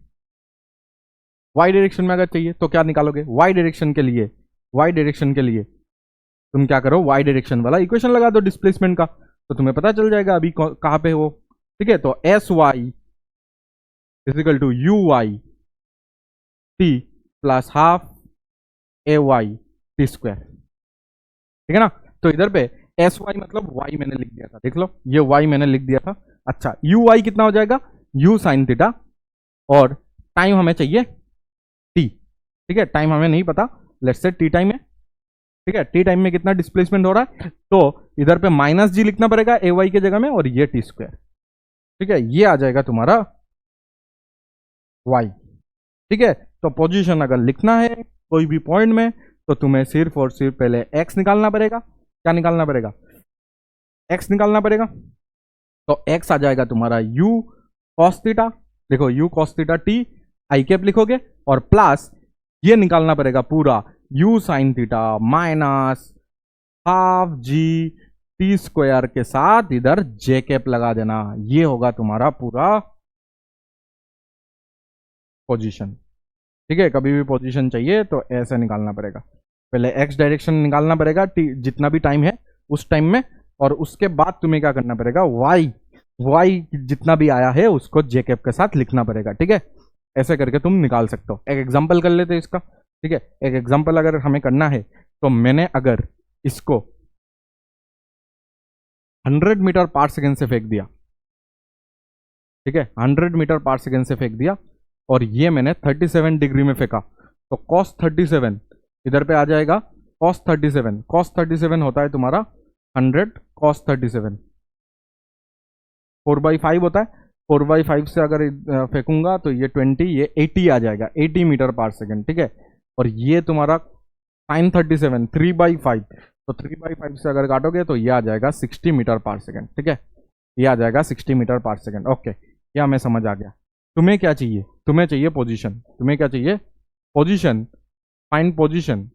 वाई डायरेक्शन में अगर चाहिए तो क्या निकालोगे, वाई डायरेक्शन के लिए, वाई डायरेक्शन के लिए तुम क्या करो, वाई डायरेक्शन वाला इक्वेशन लगा दो डिस्प्लेसमेंट का, तो तुम्हें पता चल जाएगा अभी कहां पे हो। ठीक है, तो S Y is equal to you Y T plus half A Y T square. ठीक है ना, तो इधर पे एस वाई मतलब वाई मैंने लिख दिया था, देख लो ये वाई मैंने लिख दिया था। अच्छा यू वाई कितना हो जाएगा, यू साइन थीटा, और टाइम हमें चाहिए टी। ठीक है, टाइम हमें नहीं पता, लेट्स से टी टाइम है। ठीक है, टी टाइम में कितना डिस्प्लेसमेंट हो रहा है, तो इधर पे माइनस जी लिखना पड़ेगा ए वाई के जगह में, और ये टी स्क्वायर। ठीक है, ये आ जाएगा तुम्हारा वाई। ठीक है, तो पोजीशन अगर लिखना है कोई भी पॉइंट में तो तुम्हें सिर्फ और सिर्फ पहले एक्स निकालना पड़ेगा। क्या निकालना पड़ेगा, एक्स निकालना पड़ेगा, तो एक्स आ जाएगा तुम्हारा यू कॉस थीटा, देखो you cos theta T I cap लिखोगे, और प्लस ये निकालना पड़ेगा पूरा you sine theta minus half G T square के साथ इधर जे कैप लगा देना, ये होगा तुम्हारा पूरा पोजीशन। ठीक है, कभी भी पोजीशन चाहिए तो ऐसे निकालना पड़ेगा, पहले एक्स डायरेक्शन निकालना पड़ेगा जितना भी टाइम है उस टाइम में, और उसके बाद तुम्हें क्या करना पड़ेगा, वाई, वाई जितना भी आया है उसको जे कैप के साथ लिखना पड़ेगा। ठीक है, ऐसे करके तुम निकाल सकते हो। एक एग्जांपल कर लेते हैं इसका। ठीक है, एक एग्जांपल अगर हमें करना है तो मैंने अगर इसको 100 मीटर पर सेकेंड से फेंक दिया, ठीक है 100 मीटर पर सेकेंड से फेंक दिया, और ये मैंने 37 डिग्री में फेंका, तो cos 37 इधर पे आ जाएगा cos 37, cos 37 होता है तुम्हारा 100 cos 37, 4/5 होता है, 4/5 से अगर फेंकूंगा तो ये 20, ये 80 आ जाएगा, 80 मीटर पर सेकेंड। ठीक है, और ये तुम्हारा sin 37 3/5, तो 3/5 से अगर काटोगे तो ये आ जाएगा 60 मीटर पर सेकेंड। ठीक है, ये आ जाएगा 60 मीटर पर सेकेंड। ओके, ये हमें समझ आ गया। तुम्हें क्या चाहिए, तुम्हें चाहिए पोजीशन, तुम्हें क्या चाहिए, position, find position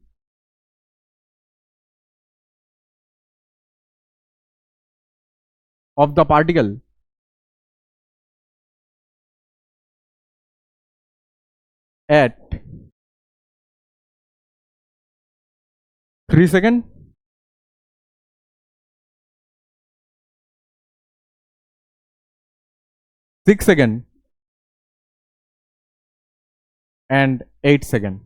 of the particle at 3 second, 6 second and 8 second.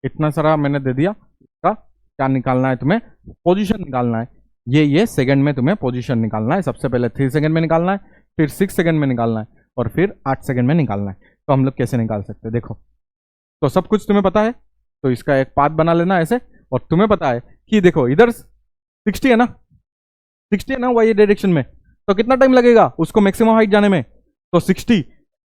इतना सारा मैंने दे दिया। इसका क्या निकालना है तुम्हें, पोजीशन निकालना है, ये सेकंड में तुम्हें पोजीशन निकालना है। सबसे पहले 3 सेकंड में निकालना है, फिर 6 सेकंड में निकालना है, और फिर 8 सेकंड में निकालना है। तो हम लोग कैसे निकाल सकते हैं, देखो तो सब कुछ तुम्हें पता है, तो इसका एक पाथ बना लेना ऐसे, और तुम्हें पता है कि देखो इधर 60 है ना, 60 है ना वाई डायरेक्शन में, तो कितना टाइम लगेगा उसको मैक्सिमम हाइट जाने में, तो 60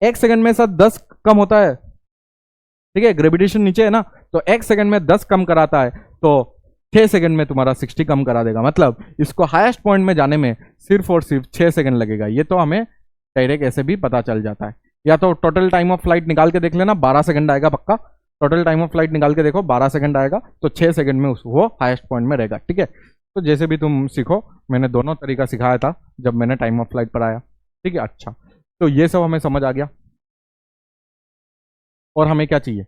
एक सेकंड में साथ 10 कम होता है। ठीक है, ग्रेविटेशन नीचे है ना, तो एक सेकंड में 10 कम कराता है, तो 6 सेकंड में तुम्हारा 60 कम करा देगा, मतलब इसको हाईएस्ट पॉइंट में जाने में सिर्फ और सिर्फ 6 सेकंड लगेगा। ये तो हमें डायरेक्ट ऐसे भी पता चल जाता है। या तो टोटल टाइम ऑफ फ्लाइट निकाल के देख लेना, 12 सेकंड आएगा पक्का, टोटल टाइम ऑफ फ्लाइट निकाल के देखो 12 सेकंड आएगा, तो 6 सेकंड में वो हाईएस्ट पॉइंट में रहेगा। ठीक है, तो जैसे भी तुम सीखो, मैंने दोनों तरीका सिखाया था जब मैंने टाइम ऑफ फ्लाइट पढ़ाया। ठीक है, अच्छा तो ये सब हमें समझ आ गया। और हमें क्या चाहिए,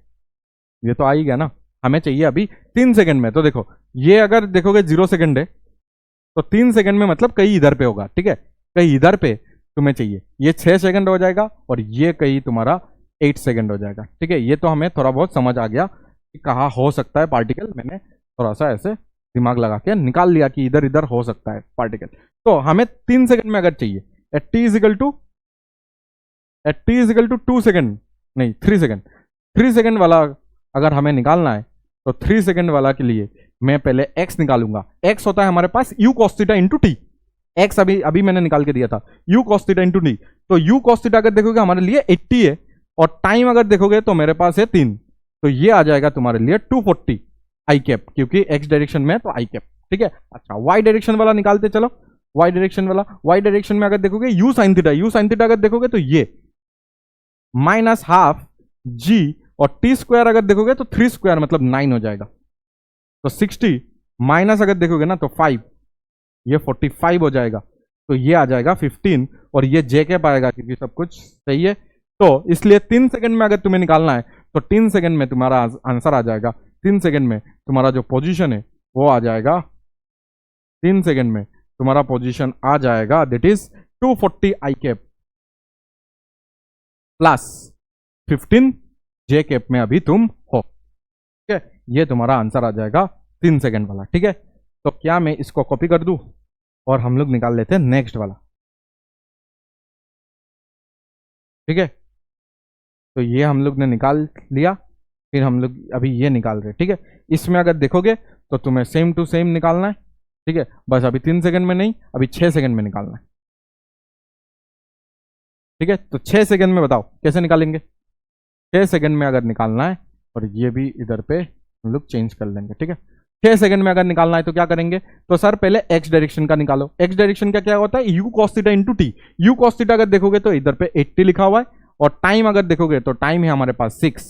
ये तो आ ही गया ना, हमें चाहिए अभी 3 सेकंड में। तो देखो ये अगर देखोगे 0 सेकंड है, तो 3 सेकंड में मतलब कहीं इधर पे होगा। ठीक है, कहीं इधर पे तुम्हें चाहिए, ये 6 सेकंड हो जाएगा, और ये कहीं तुम्हारा 8 सेकंड हो जाएगा। ठीक है, ये तो हमें थोड़ा बहुत समझ आ गया कि कहाँ हो सकता है पार्टिकल, मैंने थोड़ा सा ऐसे दिमाग लगा के निकाल लिया कि इधर इधर हो सकता है पार्टिकल। तो हमें 3 सेकंड में अगर चाहिए, at T is equal to 2 second, नहीं 3 सेकेंड, 3 सेकेंड वाला अगर हमें निकालना है तो 3 सेकेंड वाला के लिए मैं पहले x निकालूंगा। x होता है हमारे पास u cos theta into T, x अभी अभी मैंने निकाल के दिया था, u cos theta into T. तो u cos थीटा अगर देखोगे हमारे लिए 80 है, और टाइम अगर देखोगे तो मेरे पास है 3, तो ये आ जाएगा तुम्हारे लिए 240 आई कैप, क्योंकि x डायरेक्शन में है तो आई कैप। ठीक है, अच्छा y डायरेक्शन वाला निकालते चलो। y डायरेक्शन में अगर देखोगे u sin थीटा अगर देखोगे तो ये माइनस हाफ g, और टी स्क्वायर अगर देखोगे तो 3 स्क्वायर मतलब 9 हो जाएगा। तो 60 माइनस अगर देखोगे ना तो 5, ये 45 हो जाएगा। तो ये आ जाएगा 15, और ये जे कैप आएगा क्योंकि सब कुछ सही है। तो इसलिए 3 सेकंड में अगर तुम्हें निकालना है तो 3 सेकंड में तुम्हारा आंसर आ जाएगा। 3 सेकंड में तुम्हारा जो पोजीशन है वो आ जाएगा, 3 सेकंड में तुम्हारा पोजीशन आ जाएगा that is 240 I cap plus 15 J cap में अभी तुम हो। ठीक है, ये तुम्हारा आंसर आ जाएगा 3 सेकंड वाला। ठीक है, तो क्या मैं इसको कॉपी कर दूं और हम लोग निकाल लेते हैं नेक्स्ट वाला। ठीक है, तो ये हम लोग ने निकाल लिया, फिर हम लोग अभी ये निकाल रहे हैं। ठीक है, इसमें अगर देखोगे तो तुम्हें सेम टू सेम निकालना है। ठीक है, बस अभी 3 सेकंड में नहीं, अभी 6 सेकंड में निकालना है। ठीक है, तो 6 सेकंड में बताओ कैसे निकालेंगे। 6 सेकंड में अगर निकालना है, और ये भी इधर पे हम लोग चेंज कर लेंगे। ठीक है, 6 सेकंड में अगर निकालना है तो क्या करेंगे, तो सर पहले x डायरेक्शन का निकालो। x डायरेक्शन का क्या होता है, u cos theta into T. u cos theta अगर देखोगे तो इधर पे 80 लिखा हुआ है, और टाइम अगर देखोगे तो टाइम है हमारे पास 6,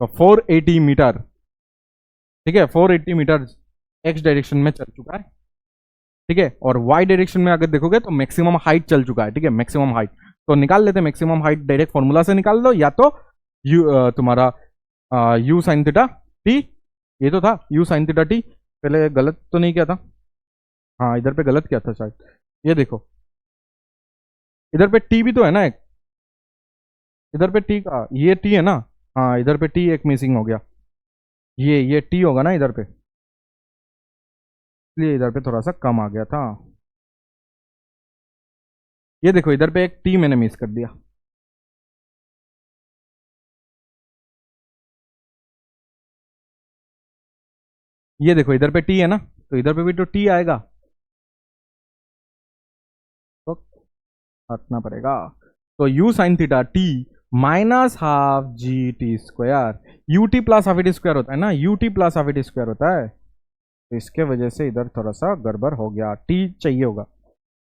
तो 480 मीटर। ठीक है, 480 मीटर x डायरेक्शन में चल चुका है। ठीक है, और y डायरेक्शन में अगर देखोगे तो मैक्सिमम हाइट चल चुका है। ठीक है, मैक्सिमम हाइट तो निकाल लेते हैं। मैक्सिमम हाइट डायरेक्ट फॉर्मूला से निकाल दो, या तो तुम्हारा u साइन थीटा टी, ये तो था u साइन थीटा टी। पहले गलत तो नहीं किया था, हाँ इधर पे गलत किया था शायद। ये देखो इधर पे टी भी तो है ना एक, इधर पे टी का ये टी है ना, हाँ इधर पे टी एक मिसिंग हो गया, ये टी होगा ना इधर पे, इसलिए इधर पे थोड़ा सा कम आ गया था। ये देखो इधर पे एक टी मैंने मिस कर दिया। ये देखो इधर पे टी है ना, तो इधर पे भी तो टी आएगा, तो हटना पड़ेगा। तो u sine theta T minus half G T square, U T plus half T square होता है ना, U T plus half T square होता है, तो इसके वजह से इधर थोड़ा सा गड़बड़ हो गया। टी चाहिए होगा,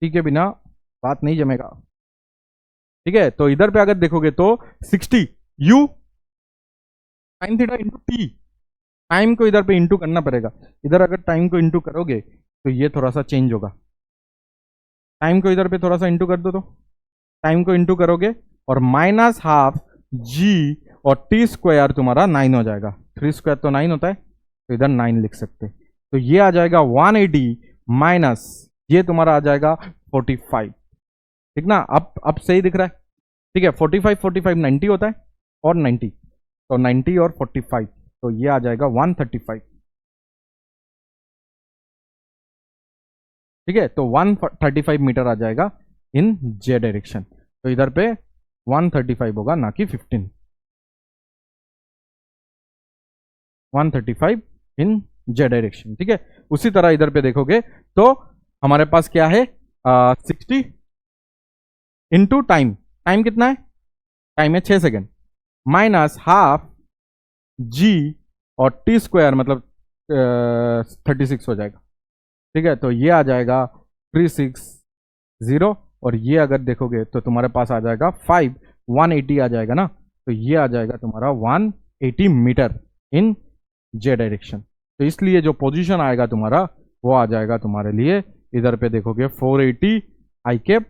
टी के बिना बात नहीं जमेगा। ठीक है, तो इधर पे अगर देखोगे तो 60 u sine theta into T, time को इधर पे इंटू करना पड़ेगा। इधर अगर टाइम को इंटू करोगे तो ये थोड़ा सा चेंज होगा। टाइम को इधर पे थोड़ा सा इंटू कर दो, तो टाइम को इंटू करोगे और माइनस हाफ जी, और टी स्क्वायर तुम्हारा 9 हो जाएगा। 3 स्क्वायर तो 9 होता है, तो इधर 9 लिख सकते। तो ये आ जाएगा 180 माइनस ये तुम्हारा आ जाएगा 45। ठीक ना, अब सही दिख रहा है। ठीक है, 45 90 होता है, और 90, तो 90 और 45, तो ये आ जाएगा 135। ठीक है, तो 135 मीटर आ जाएगा इन जे डायरेक्शन। तो इधर पे 135 होगा, ना कि 15। 135 इन जे डायरेक्शन। ठीक है, उसी तरह इधर पे देखोगे तो हमारे पास क्या है, 60 इंटू टाइम, टाइम कितना है, टाइम है 6 सेकेंड, माइनस हाफ जी, और टी स्क्वायर मतलब 36 हो जाएगा। ठीक है, तो ये आ जाएगा 360, और ये अगर देखोगे तो तुम्हारे पास आ जाएगा 5, 180 आ जाएगा ना, तो ये आ जाएगा तुम्हारा 180 मीटर इन जे डायरेक्शन। तो इसलिए जो पोजीशन आएगा तुम्हारा वो आ जाएगा तुम्हारे लिए, इधर पे देखोगे 480 आई कैप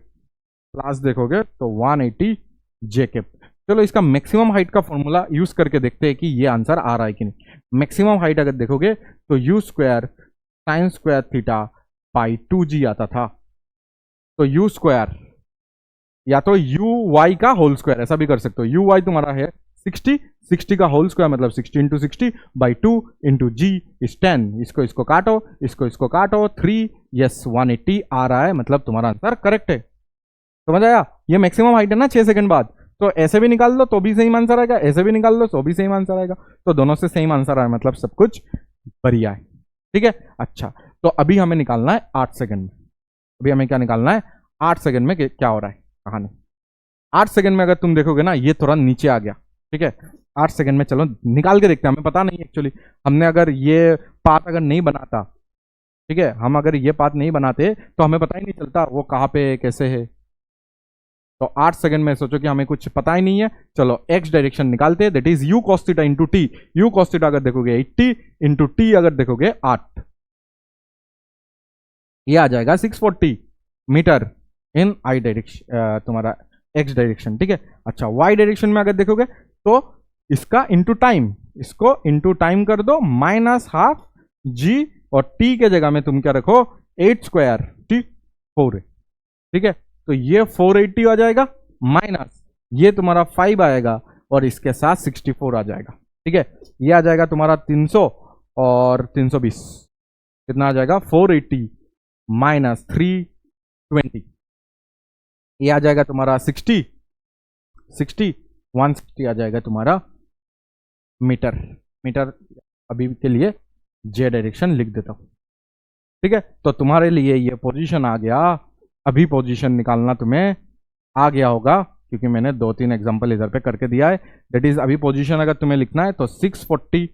प्लस देखोगे तो 180 जे कैप। चलो इसका मैक्सिमम हाइट का फॉर्मूला यूज करके देखते हैं कि ये आंसर आ रहा है कि नहीं। मैक्सिमम हाइट अगर देखोगे तो u square sine square theta by 2g आता था, तो यू स्क्वायर या तो यू वाई का होल स्क्वायर, ऐसा भी कर सकते हो। यू वाई तुम्हारा है 60, 60 का होल स्क्वायर मतलब 60 into 60 by 2 into g is 10। इसको काटो, इसको काटो, 3, यस 180 आ रहा है, मतलब तुम्हारा आंसर करेक्ट है। समझ आया? ये मैक्सिमम हाइट है ना 6 सेकंड बाद, तो ऐसे भी निकाल लो तो भी सेम आंसर आएगा, ऐसे भी निकाल लो तो भी सेम आंसर आएगा, तो दोनों से सेम आंसर आए, मतलब सब कुछ बढ़िया है। ठीक है, अच्छा तो अभी हमें निकालना है 8 सेकंड में। अभी हमें क्या निकालना है 8 सेकंड में, क्या हो रहा है कहानी। 8 सेकंड में अगर तुम देखोगे ना ये थोड़ा नीचे आ गया, ठीक है। 8 सेकंड में चलो निकाल के देखते हैं, हमें पता नहीं एक्चुअली, हमने अगर ये पाथ अगर नहीं बनाता, ठीक है, हम अगर ये पाथ नहीं बनाते तो हमें पता ही नहीं चलता वो कहाँ पे है, कैसे है। तो 8 सेकंड में सोचो कि हमें कुछ पता ही नहीं है, चलो एक्स डायरेक्शन निकालते हैं, that is you cos theta into T. You cos theta अगर देखोगे 80 इंटू टी अगर देखोगे 8, ये आ जाएगा 640 मीटर इन आई डायरेक्शन, तुम्हारा एक्स डायरेक्शन, ठीक है। अच्छा वाई डायरेक्शन में अगर देखोगे तो इसका इंटू टाइम, इसको इंटू टाइम कर दो, माइनस हाफ जी, और टी के जगह में तुम क्या रखो 8 स्क्वायर टी 4 है, ठीक है। तो ये 480 आ जाएगा, माइनस ये तुम्हारा 5 आएगा, और इसके साथ 64 आ जाएगा, ठीक है। ये आ जाएगा तुम्हारा 300 और 320, कितना आ जाएगा 480 माइनस 320, ये आ जाएगा तुम्हारा 60 160 आ जाएगा तुम्हारा मीटर। मीटर अभी के लिए जे डायरेक्शन लिख देता हूं, ठीक है। तो तुम्हारे लिए ये पोजीशन आ गया, अभी पोजीशन निकालना तुम्हें आ गया होगा, क्योंकि मैंने 2-3 एग्जांपल इधर पे करके दिया है। दैट इज अभी पोजीशन अगर तुम्हें लिखना है तो 640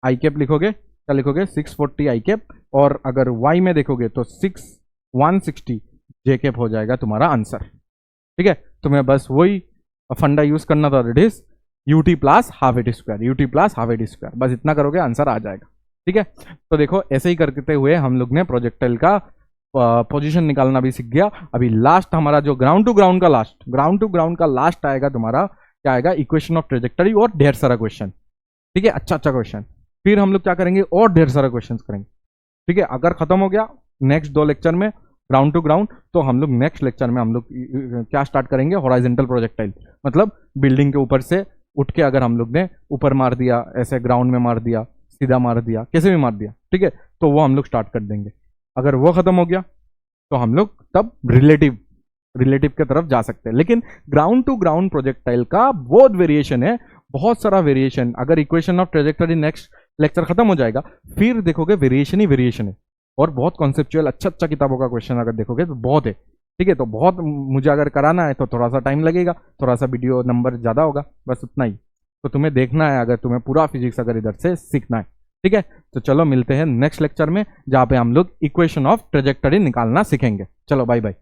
आई कैप लिखोगे, क्या लिखोगे 640 आई कैप, और अगर वाई में देखोगे तो 160 जे कैप हो जाएगा तुम्हारा आंसर, ठीक है। तुम्हें बस वही फंडा यूज करना था, that is UT plus half eighty square, UT plus half eighty square, बस इतना करोगे आंसर आ जाएगा, ठीक है। तो देखो ऐसे ही करते हुए हम लोग ने प्रोजेक्टाइल का पोजीशन निकालना भी सीख गया। अभी लास्ट हमारा जो ग्राउंड टू ग्राउंड का लास्ट आएगा तुम्हारा, क्या आएगा इक्वेशन ऑफ ट्रेजेक्टरी, और ढेर सारा क्वेश्चन, ठीक है, अच्छा क्वेश्चन। फिर हम लोग क्या करेंगे और ढेर सारा क्वेश्चन करेंगे, ठीक है। अगर खत्म हो गया नेक्स्ट 2 लेक्चर में ग्राउंड टू ग्राउंड, तो हम लोग नेक्स्ट लेक्चर में हम लोग क्या स्टार्ट करेंगे, हॉराइजेंटल प्रोजेक्टाइल, मतलब बिल्डिंग के ऊपर से उठ के अगर हम लोग ने ऊपर मार दिया, ऐसे ग्राउंड में मार दिया, सीधा मार दिया, कैसे भी मार दिया, ठीक है, तो वो हम लोग स्टार्ट कर देंगे। अगर वो खत्म हो गया तो हम लोग तब रिलेटिव की तरफ जा सकते हैं। लेकिन ग्राउंड टू ग्राउंड प्रोजेक्टाइल का बहुत वेरिएशन है, बहुत सारा वेरिएशन। अगर equation of trajectory next lecture खत्म हो जाएगा, फिर देखोगे वेरिएशन ही वेरिएशन है, और बहुत कॉन्सेप्चुअल अच्छा किताबों का क्वेश्चन अगर देखोगे तो बहुत है, ठीक है। तो बहुत मुझे अगर कराना है तो थोड़ा सा टाइम लगेगा, थोड़ा सा वीडियो नंबर ज़्यादा होगा, बस उतना ही। तो तुम्हें देखना है अगर तुम्हें पूरा फिजिक्स अगर इधर से सीखना है, ठीक है। तो चलो मिलते हैं नेक्स्ट लेक्चर में, जहाँ पे हम लोग इक्वेशन ऑफ ट्रेजेक्टरी निकालना सीखेंगे। चलो बाय बाय।